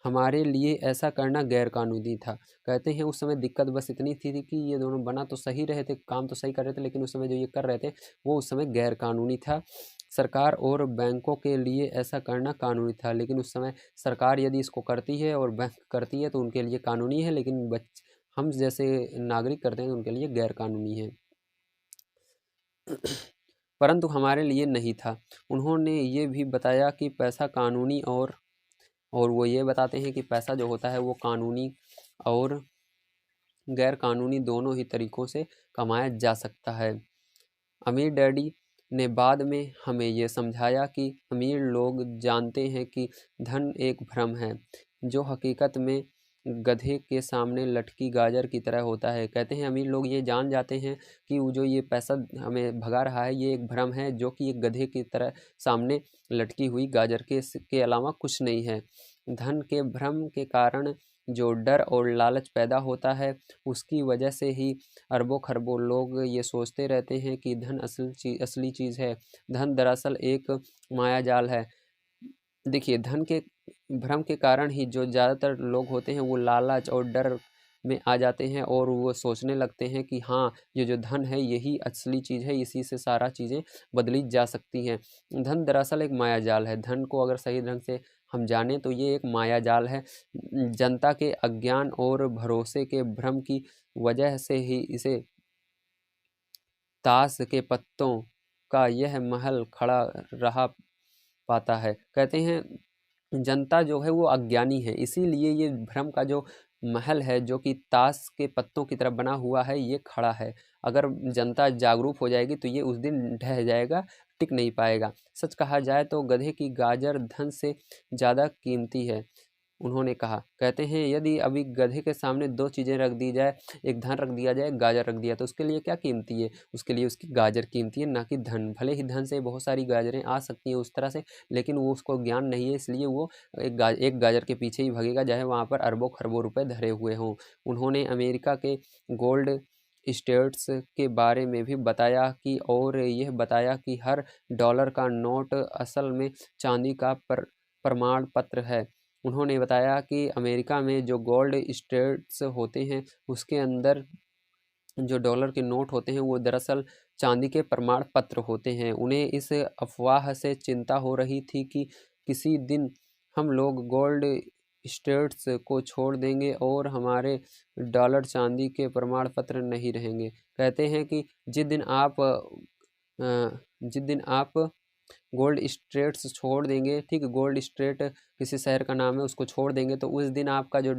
हमारे लिए ऐसा करना गैरकानूनी था। कहते हैं उस समय दिक्कत बस इतनी थी कि ये दोनों बना तो सही रहे थे, काम तो सही कर रहे थे, लेकिन उस समय जो ये कर रहे थे वो उस समय गैरकानूनी था। सरकार और बैंकों के लिए ऐसा करना कानूनी था, लेकिन उस समय सरकार यदि इसको करती है और बैंक करती है तो उनके लिए कानूनी है, लेकिन हम जैसे नागरिक करते हैं तो उनके लिए गैरकानूनी है। परंतु हमारे लिए नहीं था। उन्होंने ये भी बताया कि पैसा कानूनी और वो ये बताते हैं कि पैसा जो होता है वो कानूनी और गैर कानूनी दोनों ही तरीक़ों से कमाया जा सकता है। अमीर डैडी ने बाद में हमें ये समझाया कि अमीर लोग जानते हैं कि धन एक भ्रम है, जो हकीकत में गधे के सामने लटकी गाजर की तरह होता है। कहते हैं अमीर लोग ये जान जाते हैं कि वो जो ये पैसा हमें भगा रहा है ये एक भ्रम है, जो कि एक गधे की तरह सामने लटकी हुई गाजर के अलावा कुछ नहीं है। धन के भ्रम के कारण जो डर और लालच पैदा होता है, उसकी वजह से ही अरबों खरबों लोग ये सोचते रहते हैं कि धन असली चीज़ है। धन दरअसल एक मायाजाल है। देखिए, धन के भ्रम के कारण ही जो ज़्यादातर लोग होते हैं वो लालच और डर में आ जाते हैं और वो सोचने लगते हैं कि हाँ, ये जो धन है यही असली चीज़ है, इसी से सारा चीज़ें बदली जा सकती हैं। धन दरअसल एक मायाजाल है। धन को अगर सही ढंग से हम जानें तो ये एक मायाजाल है। जनता के अज्ञान और भरोसे के भ्रम की वजह से ही इसे ताश के पत्तों का यह महल खड़ा रह पाता है। कहते हैं जनता जो है वो अज्ञानी है, इसीलिए ये भ्रम का जो महल है जो कि ताश के पत्तों की तरह बना हुआ है ये खड़ा है। अगर जनता जागरूक हो जाएगी तो ये उस दिन ढह जाएगा, टिक नहीं पाएगा। सच कहा जाए तो गधे की गाजर धन से ज़्यादा कीमती है, उन्होंने कहा। कहते हैं यदि अभी गधे के सामने 2 चीज़ें रख दी जाए, एक धन रख दिया जाए, एक गाजर रख दिया, तो उसके लिए क्या कीमती है? उसके लिए उसकी गाजर कीमती है, ना कि धन। भले ही धन से बहुत सारी गाजरें आ सकती हैं उस तरह से, लेकिन वो उसको ज्ञान नहीं है, इसलिए वो एक गाजर के पीछे ही भागेगा, चाहे वहाँ पर अरबों-खरबों रुपए धरे हुए हों। उन्होंने अमेरिका के गोल्ड स्टेट्स के बारे में भी बताया कि, और यह बताया कि हर डॉलर का नोट असल में चांदी का प्रमाण पत्र है। उन्होंने बताया कि अमेरिका में जो गोल्ड स्टेट्स होते हैं उसके अंदर जो डॉलर के नोट होते हैं वो दरअसल चांदी के प्रमाण पत्र होते हैं। उन्हें इस अफवाह से चिंता हो रही थी कि किसी दिन हम लोग गोल्ड स्टेट्स को छोड़ देंगे और हमारे डॉलर चांदी के प्रमाण पत्र नहीं रहेंगे। कहते हैं कि जिस दिन आप गोल्ड स्टेट्स छोड़ देंगे, ठीक, गोल्ड स्टेट किसी शहर का नाम है, उसको छोड़ देंगे तो उस दिन आपका जो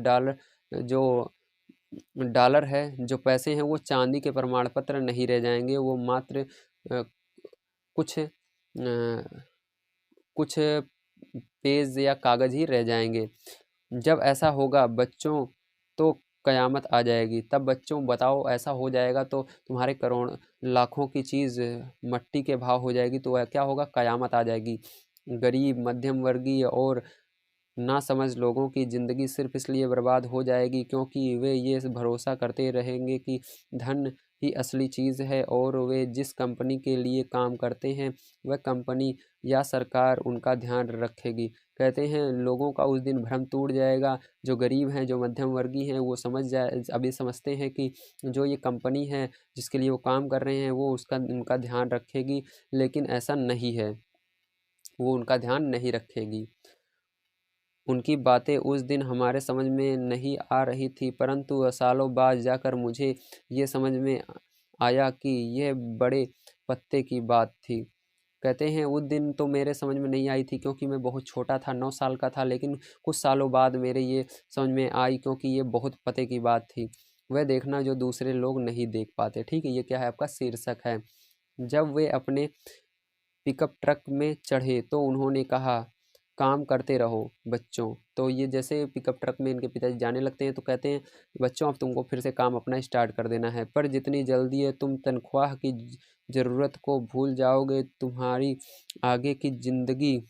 डॉलर है, जो पैसे हैं, वो चांदी के प्रमाण पत्र नहीं रह जाएंगे, वो मात्र कुछ कुछ पेज या कागज़ ही रह जाएंगे। जब ऐसा होगा बच्चों तो कयामत आ जाएगी। तब बच्चों बताओ ऐसा हो जाएगा तो तुम्हारे करोड़ लाखों की चीज़ मट्टी के भाव हो जाएगी, तो क्या होगा, कयामत आ जाएगी। गरीब, मध्यम वर्गीय और नासमझ लोगों की ज़िंदगी सिर्फ इसलिए बर्बाद हो जाएगी क्योंकि वे ये भरोसा करते रहेंगे कि धन ही असली चीज़ है और वे जिस कंपनी के लिए काम करते हैं वह कंपनी या सरकार उनका ध्यान रखेगी। कहते हैं लोगों का उस दिन भ्रम टूट जाएगा। जो गरीब हैं, जो मध्यम वर्गीय हैं, वो अभी समझते हैं कि जो ये कंपनी है जिसके लिए वो काम कर रहे हैं वो उनका ध्यान रखेगी, लेकिन ऐसा नहीं है, वो उनका ध्यान नहीं रखेगी। उनकी बातें उस दिन हमारे समझ में नहीं आ रही थी, परंतु सालों बाद जाकर मुझे ये समझ में आया कि यह बड़े पत्ते की बात थी। कहते हैं उस दिन तो मेरे समझ में नहीं आई थी क्योंकि मैं बहुत छोटा था, 9 साल का था, लेकिन कुछ सालों बाद मेरे ये समझ में आई क्योंकि ये बहुत पते की बात थी। वह देखना जो दूसरे लोग नहीं देख पाते। ठीक है, ये क्या है, आपका शीर्षक है। जब वे अपने पिकअप ट्रक में चढ़े तो उन्होंने कहा, काम करते रहो बच्चों। तो ये जैसे पिकअप ट्रक में इनके पिताजी जाने लगते हैं तो कहते हैं, बच्चों अब तुमको फिर से काम अपना स्टार्ट कर देना है, पर जितनी जल्दी है तुम तनख्वाह की ज़रूरत को भूल जाओगे, तुम्हारी आगे की ज़िंदगी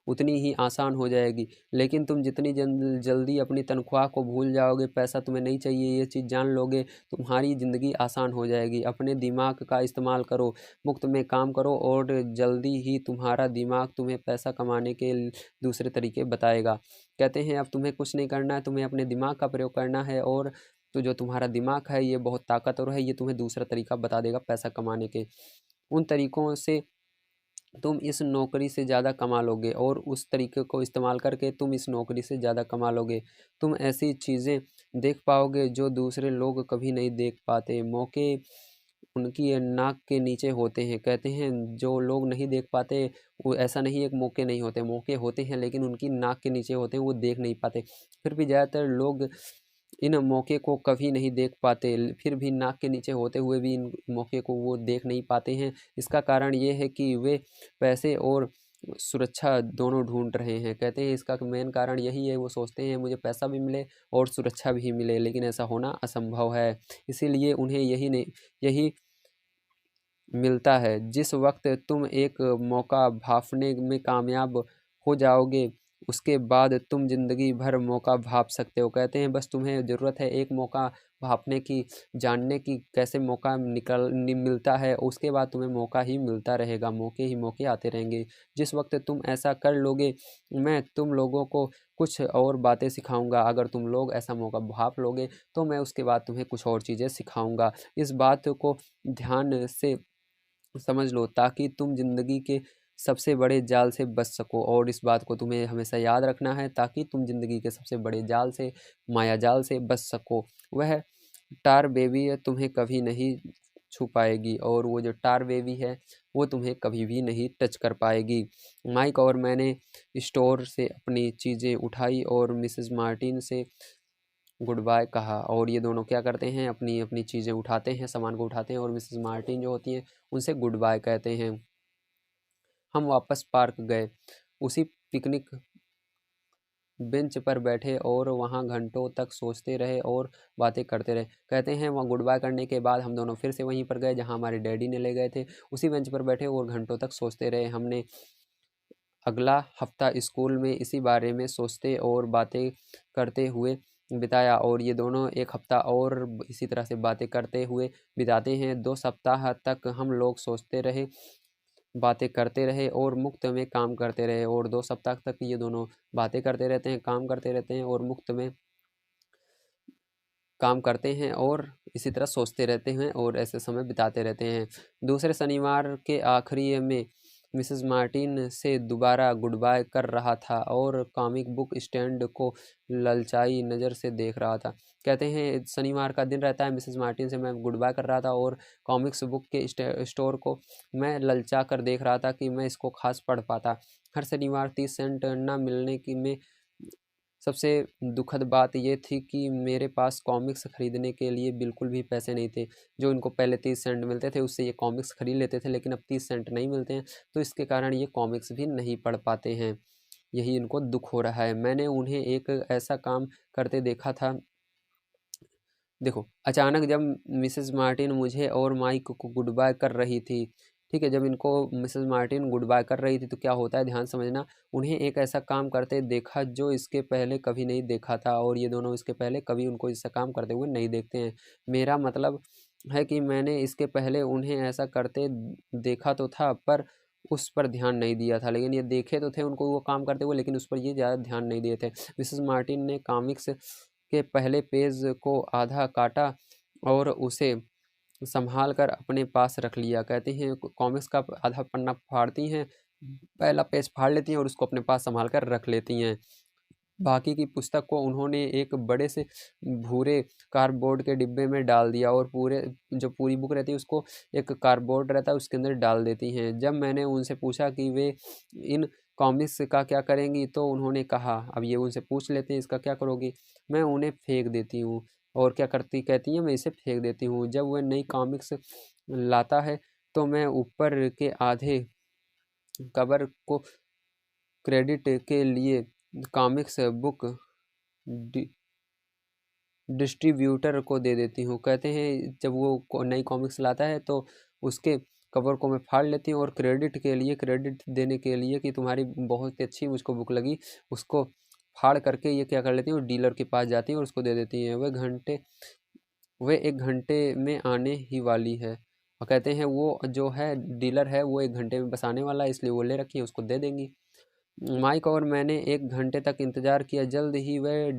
उतनी ही आसान हो जाएगी। लेकिन तुम जितनी जल्दी अपनी तनख्वाह को भूल जाओगे, पैसा तुम्हें नहीं चाहिए, ये चीज़ जान लोगे, तुम्हारी ज़िंदगी आसान हो जाएगी। अपने दिमाग का इस्तेमाल करो, मुफ्त में काम करो और जल्दी ही तुम्हारा दिमाग तुम्हें पैसा कमाने के दूसरे तरीके बताएगा। कहते हैं अब तुम्हें कुछ नहीं करना है, तुम्हें अपने दिमाग का प्रयोग करना है और तो जो तुम्हारा दिमाग है ये बहुत ताकतवर है, ये तुम्हें दूसरा तरीका बता देगा पैसा कमाने के। उन तरीकों से तुम इस नौकरी से ज़्यादा कमा लोगे और उस तरीके को इस्तेमाल करके तुम इस नौकरी से ज़्यादा कमा लोगे। तुम ऐसी चीज़ें देख पाओगे जो दूसरे लोग कभी नहीं देख पाते। मौके उनकी नाक के नीचे होते हैं। कहते हैं जो लोग नहीं देख पाते, वो ऐसा नहीं है कि मौके नहीं होते, मौके होते हैं लेकिन उनकी नाक के नीचे होते हैं, वो देख नहीं पाते। फिर भी ज़्यादातर लोग इन मौके को कभी नहीं देख पाते, फिर भी नाक के नीचे होते हुए भी इन मौके को वो देख नहीं पाते हैं। इसका कारण ये है कि वे पैसे और सुरक्षा दोनों ढूंढ रहे हैं। कहते हैं इसका मेन कारण यही है, वो सोचते हैं मुझे पैसा भी मिले और सुरक्षा भी मिले, लेकिन ऐसा होना असंभव है। इसीलिए उन्हें यही मिलता है। जिस वक्त तुम एक मौका भांपने में कामयाब हो जाओगे, उसके बाद तुम ज़िंदगी भर मौका भांप सकते हो। कहते हैं बस तुम्हें ज़रूरत है एक मौका भांपने की, जानने की कैसे मौका मिलता है, उसके बाद तुम्हें मौका ही मिलता रहेगा, मौके ही मौके आते रहेंगे। जिस वक्त तुम ऐसा कर लोगे, मैं तुम लोगों को कुछ और बातें सिखाऊंगा। अगर तुम लोग ऐसा मौका भांप लोगे तो मैं उसके बाद तुम्हें कुछ और चीज़ें सिखाऊंगा। इस बात को ध्यान से समझ लो ताकि तुम ज़िंदगी के सबसे बड़े जाल से बच सको। और इस बात को तुम्हें हमेशा याद रखना है ताकि तुम ज़िंदगी के सबसे बड़े जाल से, माया जाल से बच सको। वह टार बेबी है तुम्हें कभी नहीं छू पाएगी और वो जो टार बेबी है वो तुम्हें कभी भी नहीं टच कर पाएगी। माइक और मैंने स्टोर से अपनी चीज़ें उठाई और मिसेस मार्टिन से गुड बाय कहा और ये दोनों क्या करते हैं, अपनी अपनी चीज़ें उठाते हैं, सामान को उठाते हैं और मिसेस मार्टिन जो होती हैं उनसे गुड बाय कहते हैं। हम वापस पार्क गए, उसी पिकनिक बेंच पर बैठे और वहाँ घंटों तक सोचते रहे और बातें करते रहे। कहते हैं वहाँ गुड बाय करने के बाद हम दोनों फिर से वहीं पर गए जहाँ हमारे डैडी ने ले गए थे। उसी बेंच पर बैठे और घंटों तक सोचते रहे। हमने अगला हफ्ता स्कूल में इसी बारे में सोचते और बातें करते हुए बिताया और ये दोनों एक हफ्ता और इसी तरह से बातें करते हुए बिताते हैं। 2 सप्ताह तक हम लोग सोचते रहे, बातें करते रहे और मुफ्त में काम करते रहे और 2 सप्ताह तक ये दोनों बातें करते रहते हैं, काम करते रहते हैं और मुफ्त में काम करते हैं और इसी तरह सोचते रहते हैं और ऐसे समय बिताते रहते हैं। दूसरे शनिवार के आखिरी में मिसेस मार्टिन से दोबारा गुड बाय कर रहा था और कॉमिक बुक स्टैंड को ललचाई नज़र से देख रहा था। कहते हैं शनिवार का दिन रहता है, मिसेस मार्टिन से मैं गुड बाय कर रहा था और कॉमिक्स बुक के स्टोर को मैं ललचा कर देख रहा था कि मैं इसको खास पढ़ पाता। हर शनिवार 30 सेंट न मिलने की में सबसे दुखद बात ये थी कि मेरे पास कॉमिक्स खरीदने के लिए बिल्कुल भी पैसे नहीं थे। जो इनको पहले 30 सेंट मिलते थे उससे ये कॉमिक्स खरीद लेते थे, लेकिन अब 30 सेंट नहीं मिलते हैं, तो इसके कारण ये कॉमिक्स भी नहीं पढ़ पाते हैं। यही इनको दुख हो रहा है। मैंने उन्हें एक ऐसा काम करते देखा था। देखो, अचानक जब मिसेस मार्टिन मुझे और माइक को गुड बाय कर रही थी, ठीक है, जब इनको मिसेस मार्टिन गुड बाय कर रही थी तो क्या होता है ध्यान समझना, उन्हें एक ऐसा काम करते देखा जो इसके पहले कभी नहीं देखा था और ये दोनों इसके पहले कभी उनको ऐसा काम करते हुए नहीं देखते हैं। मेरा मतलब है कि मैंने इसके पहले उन्हें ऐसा करते देखा तो था, पर उस पर ध्यान नहीं दिया था, लेकिन ये देखे तो थे उनको वो काम करते हुए, लेकिन उस पर ये ज़्यादा ध्यान नहीं दिए थे। मिसेस मार्टिन ने कॉमिक्स के पहले पेज को आधा काटा और उसे संभाल कर अपने पास रख लिया। कहते हैं कॉमिक्स का आधा पन्ना फाड़ती हैं, पहला पेज फाड़ लेती हैं और उसको अपने पास संभाल कर रख लेती हैं। बाकी की पुस्तक को उन्होंने एक बड़े से भूरे कार्डबोर्ड के डिब्बे में डाल दिया और पूरी बुक रहती है उसको एक कार्डबोर्ड रहता है उसके अंदर डाल देती हैं। जब मैंने उनसे पूछा कि वे इन कॉमिक्स का क्या करेंगी तो उन्होंने कहा, अब ये उनसे पूछ लेते हैं इसका क्या करोगी? मैं उन्हें फेंक देती हूँ। और क्या करती कहती हैं, मैं इसे फेंक देती हूँ। जब वह नई कॉमिक्स लाता है तो मैं ऊपर के आधे कवर को क्रेडिट के लिए कॉमिक्स बुक डिस्ट्रीब्यूटर को दे देती हूँ। कहते हैं जब वो नई कॉमिक्स लाता है तो उसके कवर को मैं फाड़ लेती हूँ और क्रेडिट देने के लिए कि तुम्हारी बहुत ही अच्छी मुझको बुक लगी, उसको फाड़ करके ये क्या कर लेती हूँ, डीलर के पास जाती हैं और उसको दे देती हैं। वह 1 घंटे में आने ही वाली है। और कहते हैं वो जो है डीलर है वो 1 घंटे में बस आने वाला है, इसलिए वो ले रखी है, उसको दे देंगी। माइक और मैंने 1 घंटे तक इंतज़ार किया। जल्द ही वह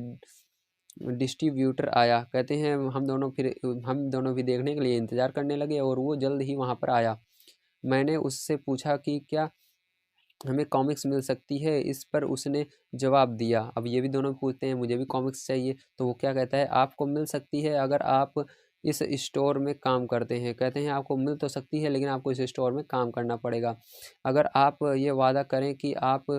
डिस्ट्रीब्यूटर आया। कहते हैं हम दोनों भी देखने के लिए इंतज़ार करने लगे और वो जल्द ही वहाँ पर आया। मैंने उससे पूछा कि क्या हमें कॉमिक्स मिल सकती है? इस पर उसने जवाब दिया। अब ये भी दोनों पूछते हैं मुझे भी कॉमिक्स चाहिए, तो वो क्या कहता है, आपको मिल सकती है अगर आप इस स्टोर में काम करते हैं। कहते हैं आपको मिल तो सकती है लेकिन आपको इस स्टोर में काम करना पड़ेगा। अगर आप ये वादा करें कि आप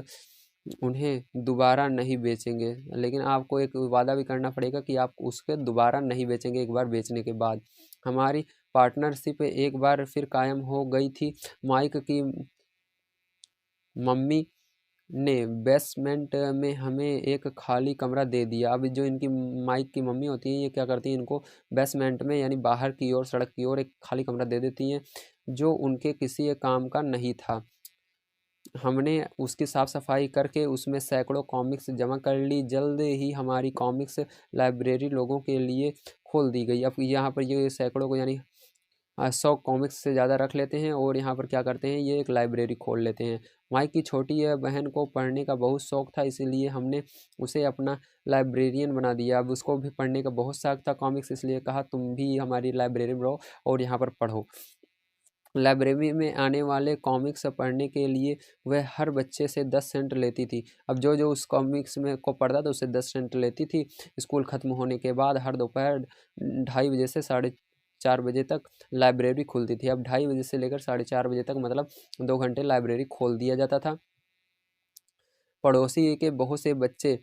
उन्हें दोबारा नहीं बेचेंगे, लेकिन आपको एक वादा भी करना पड़ेगा कि आप उसके दोबारा नहीं बेचेंगे एक बार बेचने के बाद। हमारी पार्टनरशिप एक बार फिर कायम हो गई थी। माइक की मम्मी ने बेसमेंट में हमें एक खाली कमरा दे दिया। अब जो इनकी माइक की मम्मी होती हैं ये क्या करती हैं, इनको बेसमेंट में यानी बाहर की ओर सड़क की ओर एक खाली कमरा दे देती हैं जो उनके किसी एक काम का नहीं था। हमने उसकी साफ सफाई करके उसमें सैकड़ों कॉमिक्स जमा कर ली। जल्द ही हमारी कॉमिक्स लाइब्रेरी लोगों के लिए खोल दी गई। अब यहाँ पर ये सैकड़ों को यानी 100 कॉमिक्स से ज़्यादा रख लेते हैं और यहाँ पर क्या करते हैं ये एक लाइब्रेरी खोल लेते हैं। माइक की छोटी बहन को पढ़ने का बहुत शौक था, इसीलिए हमने उसे अपना लाइब्रेरियन बना दिया। अब उसको भी पढ़ने का बहुत शौक था कॉमिक्स, इसलिए कहा तुम भी हमारी लाइब्रेरी में रहो और यहाँ पर पढ़ो। लाइब्रेरी में आने वाले कॉमिक्स पढ़ने के लिए वह हर बच्चे से 10 सेंट लेती थी। अब जो उस कॉमिक्स में को पढ़ता था उससे 10 सेंट लेती थी। स्कूल ख़त्म होने के बाद हर दोपहर 2:30 से 4:30 तक लाइब्रेरी खुलती थी। अब 2:30 से लेकर 4:30 तक मतलब 2 घंटे लाइब्रेरी खोल दिया जाता था। पड़ोसी के बहुत से बच्चे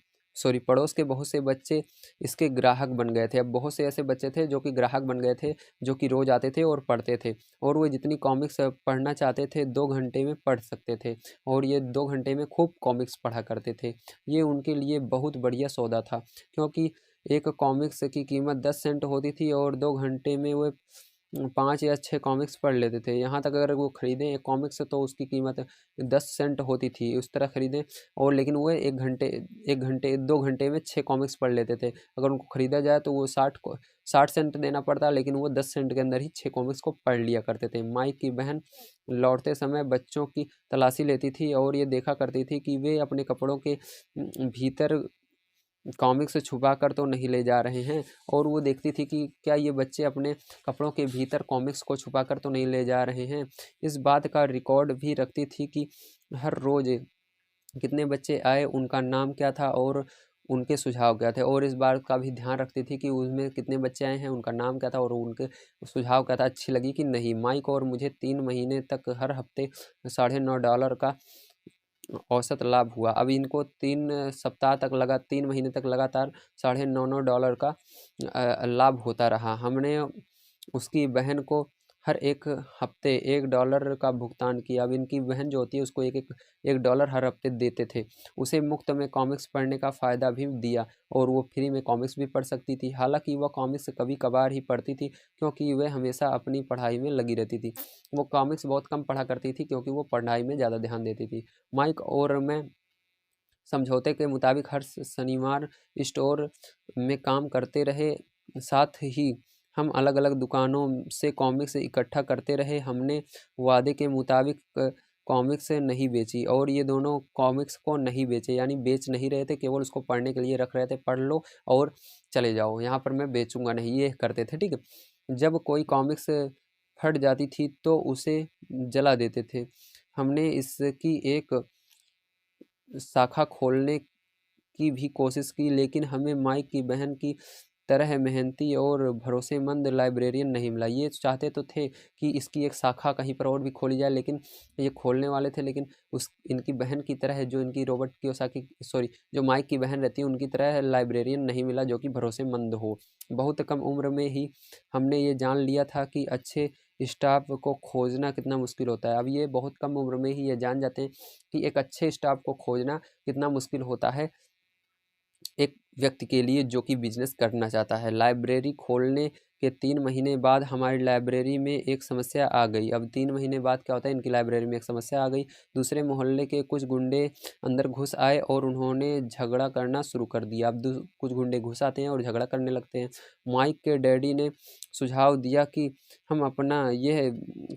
पड़ोस के बहुत से बच्चे इसके ग्राहक बन गए थे। अब बहुत से ऐसे बच्चे थे जो कि ग्राहक बन गए थे, जो कि रोज़ आते थे और पढ़ते थे और वो जितनी कॉमिक्स पढ़ना चाहते थे 2 घंटे में पढ़ सकते थे और ये 2 घंटे में खूब कॉमिक्स पढ़ा करते थे। ये उनके लिए बहुत बढ़िया सौदा था क्योंकि एक कॉमिक्स की कीमत 10 सेंट होती थी और 2 घंटे में वो 5 या 6 कॉमिक्स पढ़ लेते थे। यहाँ तक अगर वो खरीदें एक कॉमिक्स तो उसकी कीमत 10 सेंट होती थी, उस तरह खरीदें और लेकिन वो 2 घंटे में 6 कॉमिक्स पढ़ लेते थे। अगर उनको खरीदा जाए तो वो 60 सेंट देना पड़ता, लेकिन वो 10 सेंट के अंदर ही 6 कॉमिक्स को पढ़ लिया करते थे। माइक की बहन लौटते समय बच्चों की तलाशी लेती थी और ये देखा करती थी कि वे अपने कपड़ों के भीतर कॉमिक्स छुपा कर तो नहीं ले जा रहे हैं। और वो देखती थी कि क्या ये बच्चे अपने कपड़ों के भीतर कॉमिक्स को छुपा कर तो नहीं ले जा रहे हैं। इस बात का रिकॉर्ड भी रखती थी कि हर रोज़ कितने बच्चे आए, उनका नाम क्या था और उनके सुझाव क्या थे, और इस बात का भी ध्यान रखती थी कि उसमें कितने बच्चे आए हैं, उनका नाम क्या था और उनके सुझाव क्या था, अच्छी लगी कि नहीं। माइक और मुझे 3 महीने तक हर हफ्ते $9.5 का औसत लाभ हुआ। अब इनको 3 सप्ताह तक 3 महीने तक लगातार $9.5 का लाभ होता रहा। हमने उसकी बहन को हर एक हफ्ते $1 का भुगतान किया। अब इनकी बहन जो होती है उसको $1 हर हफ्ते देते थे। उसे मुफ्त में कॉमिक्स पढ़ने का फ़ायदा भी दिया और वो फ्री में कॉमिक्स भी पढ़ सकती थी। हालांकि वह कॉमिक्स कभी कभार ही पढ़ती थी, क्योंकि वह हमेशा अपनी पढ़ाई में लगी रहती थी। वो कॉमिक्स बहुत कम पढ़ा करती थी, क्योंकि वो पढ़ाई में ज़्यादा ध्यान देती थी। माइक और मैं समझौते के मुताबिक हर शनिवार स्टोर में काम करते रहे। साथ ही हम अलग अलग दुकानों से कॉमिक्स इकट्ठा करते रहे। हमने वादे के मुताबिक कॉमिक्स नहीं बेची, और ये दोनों कॉमिक्स को नहीं बेचे, यानी बेच नहीं रहे थे, केवल उसको पढ़ने के लिए रख रहे थे। पढ़ लो और चले जाओ, यहाँ पर मैं बेचूंगा नहीं, ये करते थे। ठीक है। जब कोई कॉमिक्स फट जाती थी तो उसे जला देते थे। हमने इसकी एक शाखा खोलने की भी कोशिश की, लेकिन हमें माइक की बहन की तरह मेहनती और भरोसेमंद लाइब्रेरियन नहीं मिला। ये चाहते तो थे कि इसकी एक शाखा कहीं पर और भी खोली जाए, लेकिन ये खोलने वाले थे, लेकिन उस इनकी बहन की तरह, जो इनकी रॉबर्ट कियोसाकी सॉरी जो माइक की बहन रहती है, उनकी तरह लाइब्रेरियन नहीं मिला जो कि भरोसेमंद हो। बहुत कम उम्र में ही हमने ये जान लिया था कि अच्छे स्टाफ को खोजना कितना मुश्किल होता है। अब ये बहुत कम उम्र में ही ये जान जाते हैं कि एक अच्छे स्टाफ को खोजना कितना मुश्किल होता है एक व्यक्ति के लिए जो कि बिजनेस करना चाहता है। लाइब्रेरी खोलने के 3 महीने बाद हमारी लाइब्रेरी में एक समस्या आ गई। अब 3 महीने बाद क्या होता है, इनकी लाइब्रेरी में एक समस्या आ गई। दूसरे मोहल्ले के कुछ गुंडे अंदर घुस आए और उन्होंने झगड़ा करना शुरू कर दिया। अब कुछ गुंडे घुस आते हैं और झगड़ा करने लगते हैं। माइक के डैडी ने सुझाव दिया कि हम अपना यह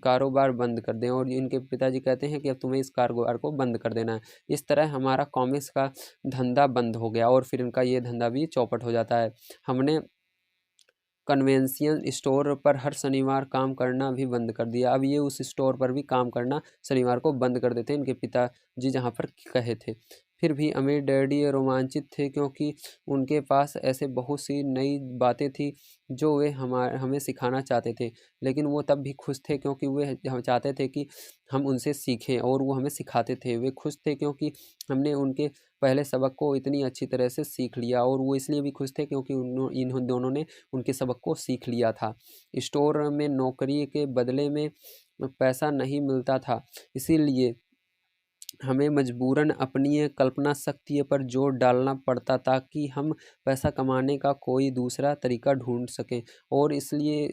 कारोबार बंद कर दें, और इनके पिताजी कहते हैं कि अब तुम्हें इस कारोबार को बंद कर देना है। इस तरह हमारा कॉमिक्स का धंधा बंद हो गया और फिर इनका ये धंधा भी चौपट हो जाता है। हमने कन्वेंशन स्टोर पर हर शनिवार काम करना भी बंद कर दिया। अब ये उस स्टोर पर भी काम करना शनिवार को बंद कर देते, इनके पिताजी जहाँ पर कहे थे। फिर भी अमीर डैडी रोमांचित थे, क्योंकि उनके पास ऐसे बहुत सी नई बातें थी जो वे हमें सिखाना चाहते थे। लेकिन वो तब भी खुश थे, क्योंकि वे हम चाहते थे कि हम उनसे सीखें, और वो हमें सिखाते थे। वे खुश थे क्योंकि हमने उनके पहले सबक को इतनी अच्छी तरह से सीख लिया, और वो इसलिए भी खुश थे क्योंकि इन दोनों ने उनके सबक को सीख लिया था। स्टोर में नौकरी के बदले में पैसा नहीं मिलता था, इसीलिए हमें मजबूरन अपनी कल्पना शक्ति पर जोर डालना पड़ता, ताकि हम पैसा कमाने का कोई दूसरा तरीका ढूंढ सकें। और इसलिए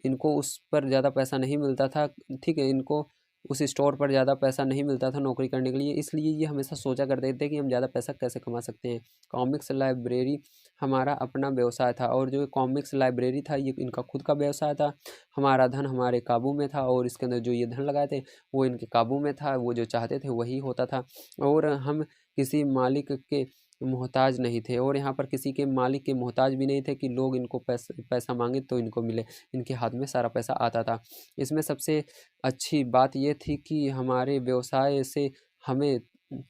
इनको उस पर ज़्यादा पैसा नहीं मिलता था। ठीक है, इनको उस स्टोर पर ज़्यादा पैसा नहीं मिलता था नौकरी करने के लिए, इसलिए ये हमेशा सोचा करते थे कि हम ज़्यादा पैसा कैसे कमा सकते हैं। कॉमिक्स लाइब्रेरी हमारा अपना व्यवसाय था, और जो कॉमिक्स लाइब्रेरी था ये इनका खुद का व्यवसाय था। हमारा धन हमारे काबू में था, और इसके अंदर जो ये धन लगाए थे वो इनके काबू में था। वो जो चाहते थे वही होता था, और हम किसी मालिक के मोहताज नहीं थे, और यहाँ पर किसी के मालिक के मोहताज भी नहीं थे कि लोग इनको पैसा मांगे तो इनको मिले। इनके हाथ में सारा पैसा आता था। इसमें सबसे अच्छी बात ये थी कि हमारे व्यवसाय से हमें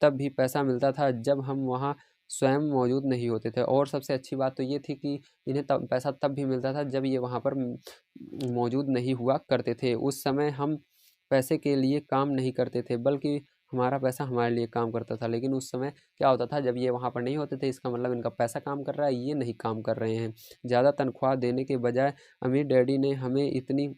तब भी पैसा मिलता था जब हम वहाँ स्वयं मौजूद नहीं होते थे, और सबसे अच्छी बात तो ये थी कि इन्हें तब पैसा तब भी मिलता था जब ये वहाँ पर मौजूद नहीं हुआ करते थे। उस समय हम पैसे के लिए काम नहीं करते थे, बल्कि हमारा पैसा हमारे लिए काम करता था। लेकिन उस समय क्या होता था, जब ये वहाँ पर नहीं होते थे, इसका मतलब इनका पैसा काम कर रहा है, ये नहीं काम कर रहे हैं। ज़्यादा तनख्वाह देने के बजाय अमीर डैडी ने हमें इतनी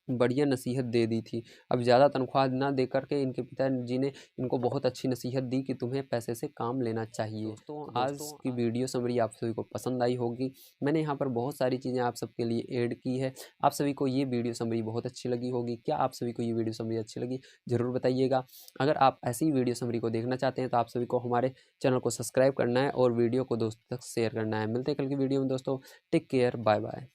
बढ़िया नसीहत दे दी थी। अब ज़्यादा तनख्वाह ना दे करके इनके पिताजी ने इनको बहुत अच्छी नसीहत दी कि तुम्हें पैसे से काम लेना चाहिए। दोस्तों, आज की वीडियो समरी आप सभी को पसंद आई होगी। मैंने यहाँ पर बहुत सारी चीज़ें आप सबके लिए ऐड की है। आप सभी को ये वीडियो समरी बहुत अच्छी लगी होगी। क्या आप सभी को ये वीडियो समरी अच्छी लगी, ज़रूर बताइएगा। अगर आप ऐसी वीडियो समरी को देखना चाहते हैं तो आप सभी को हमारे चैनल को सब्सक्राइब करना है और वीडियो को दोस्तों तक शेयर करना है। मिलते हैं कल की वीडियो में दोस्तों। Take care, bye bye.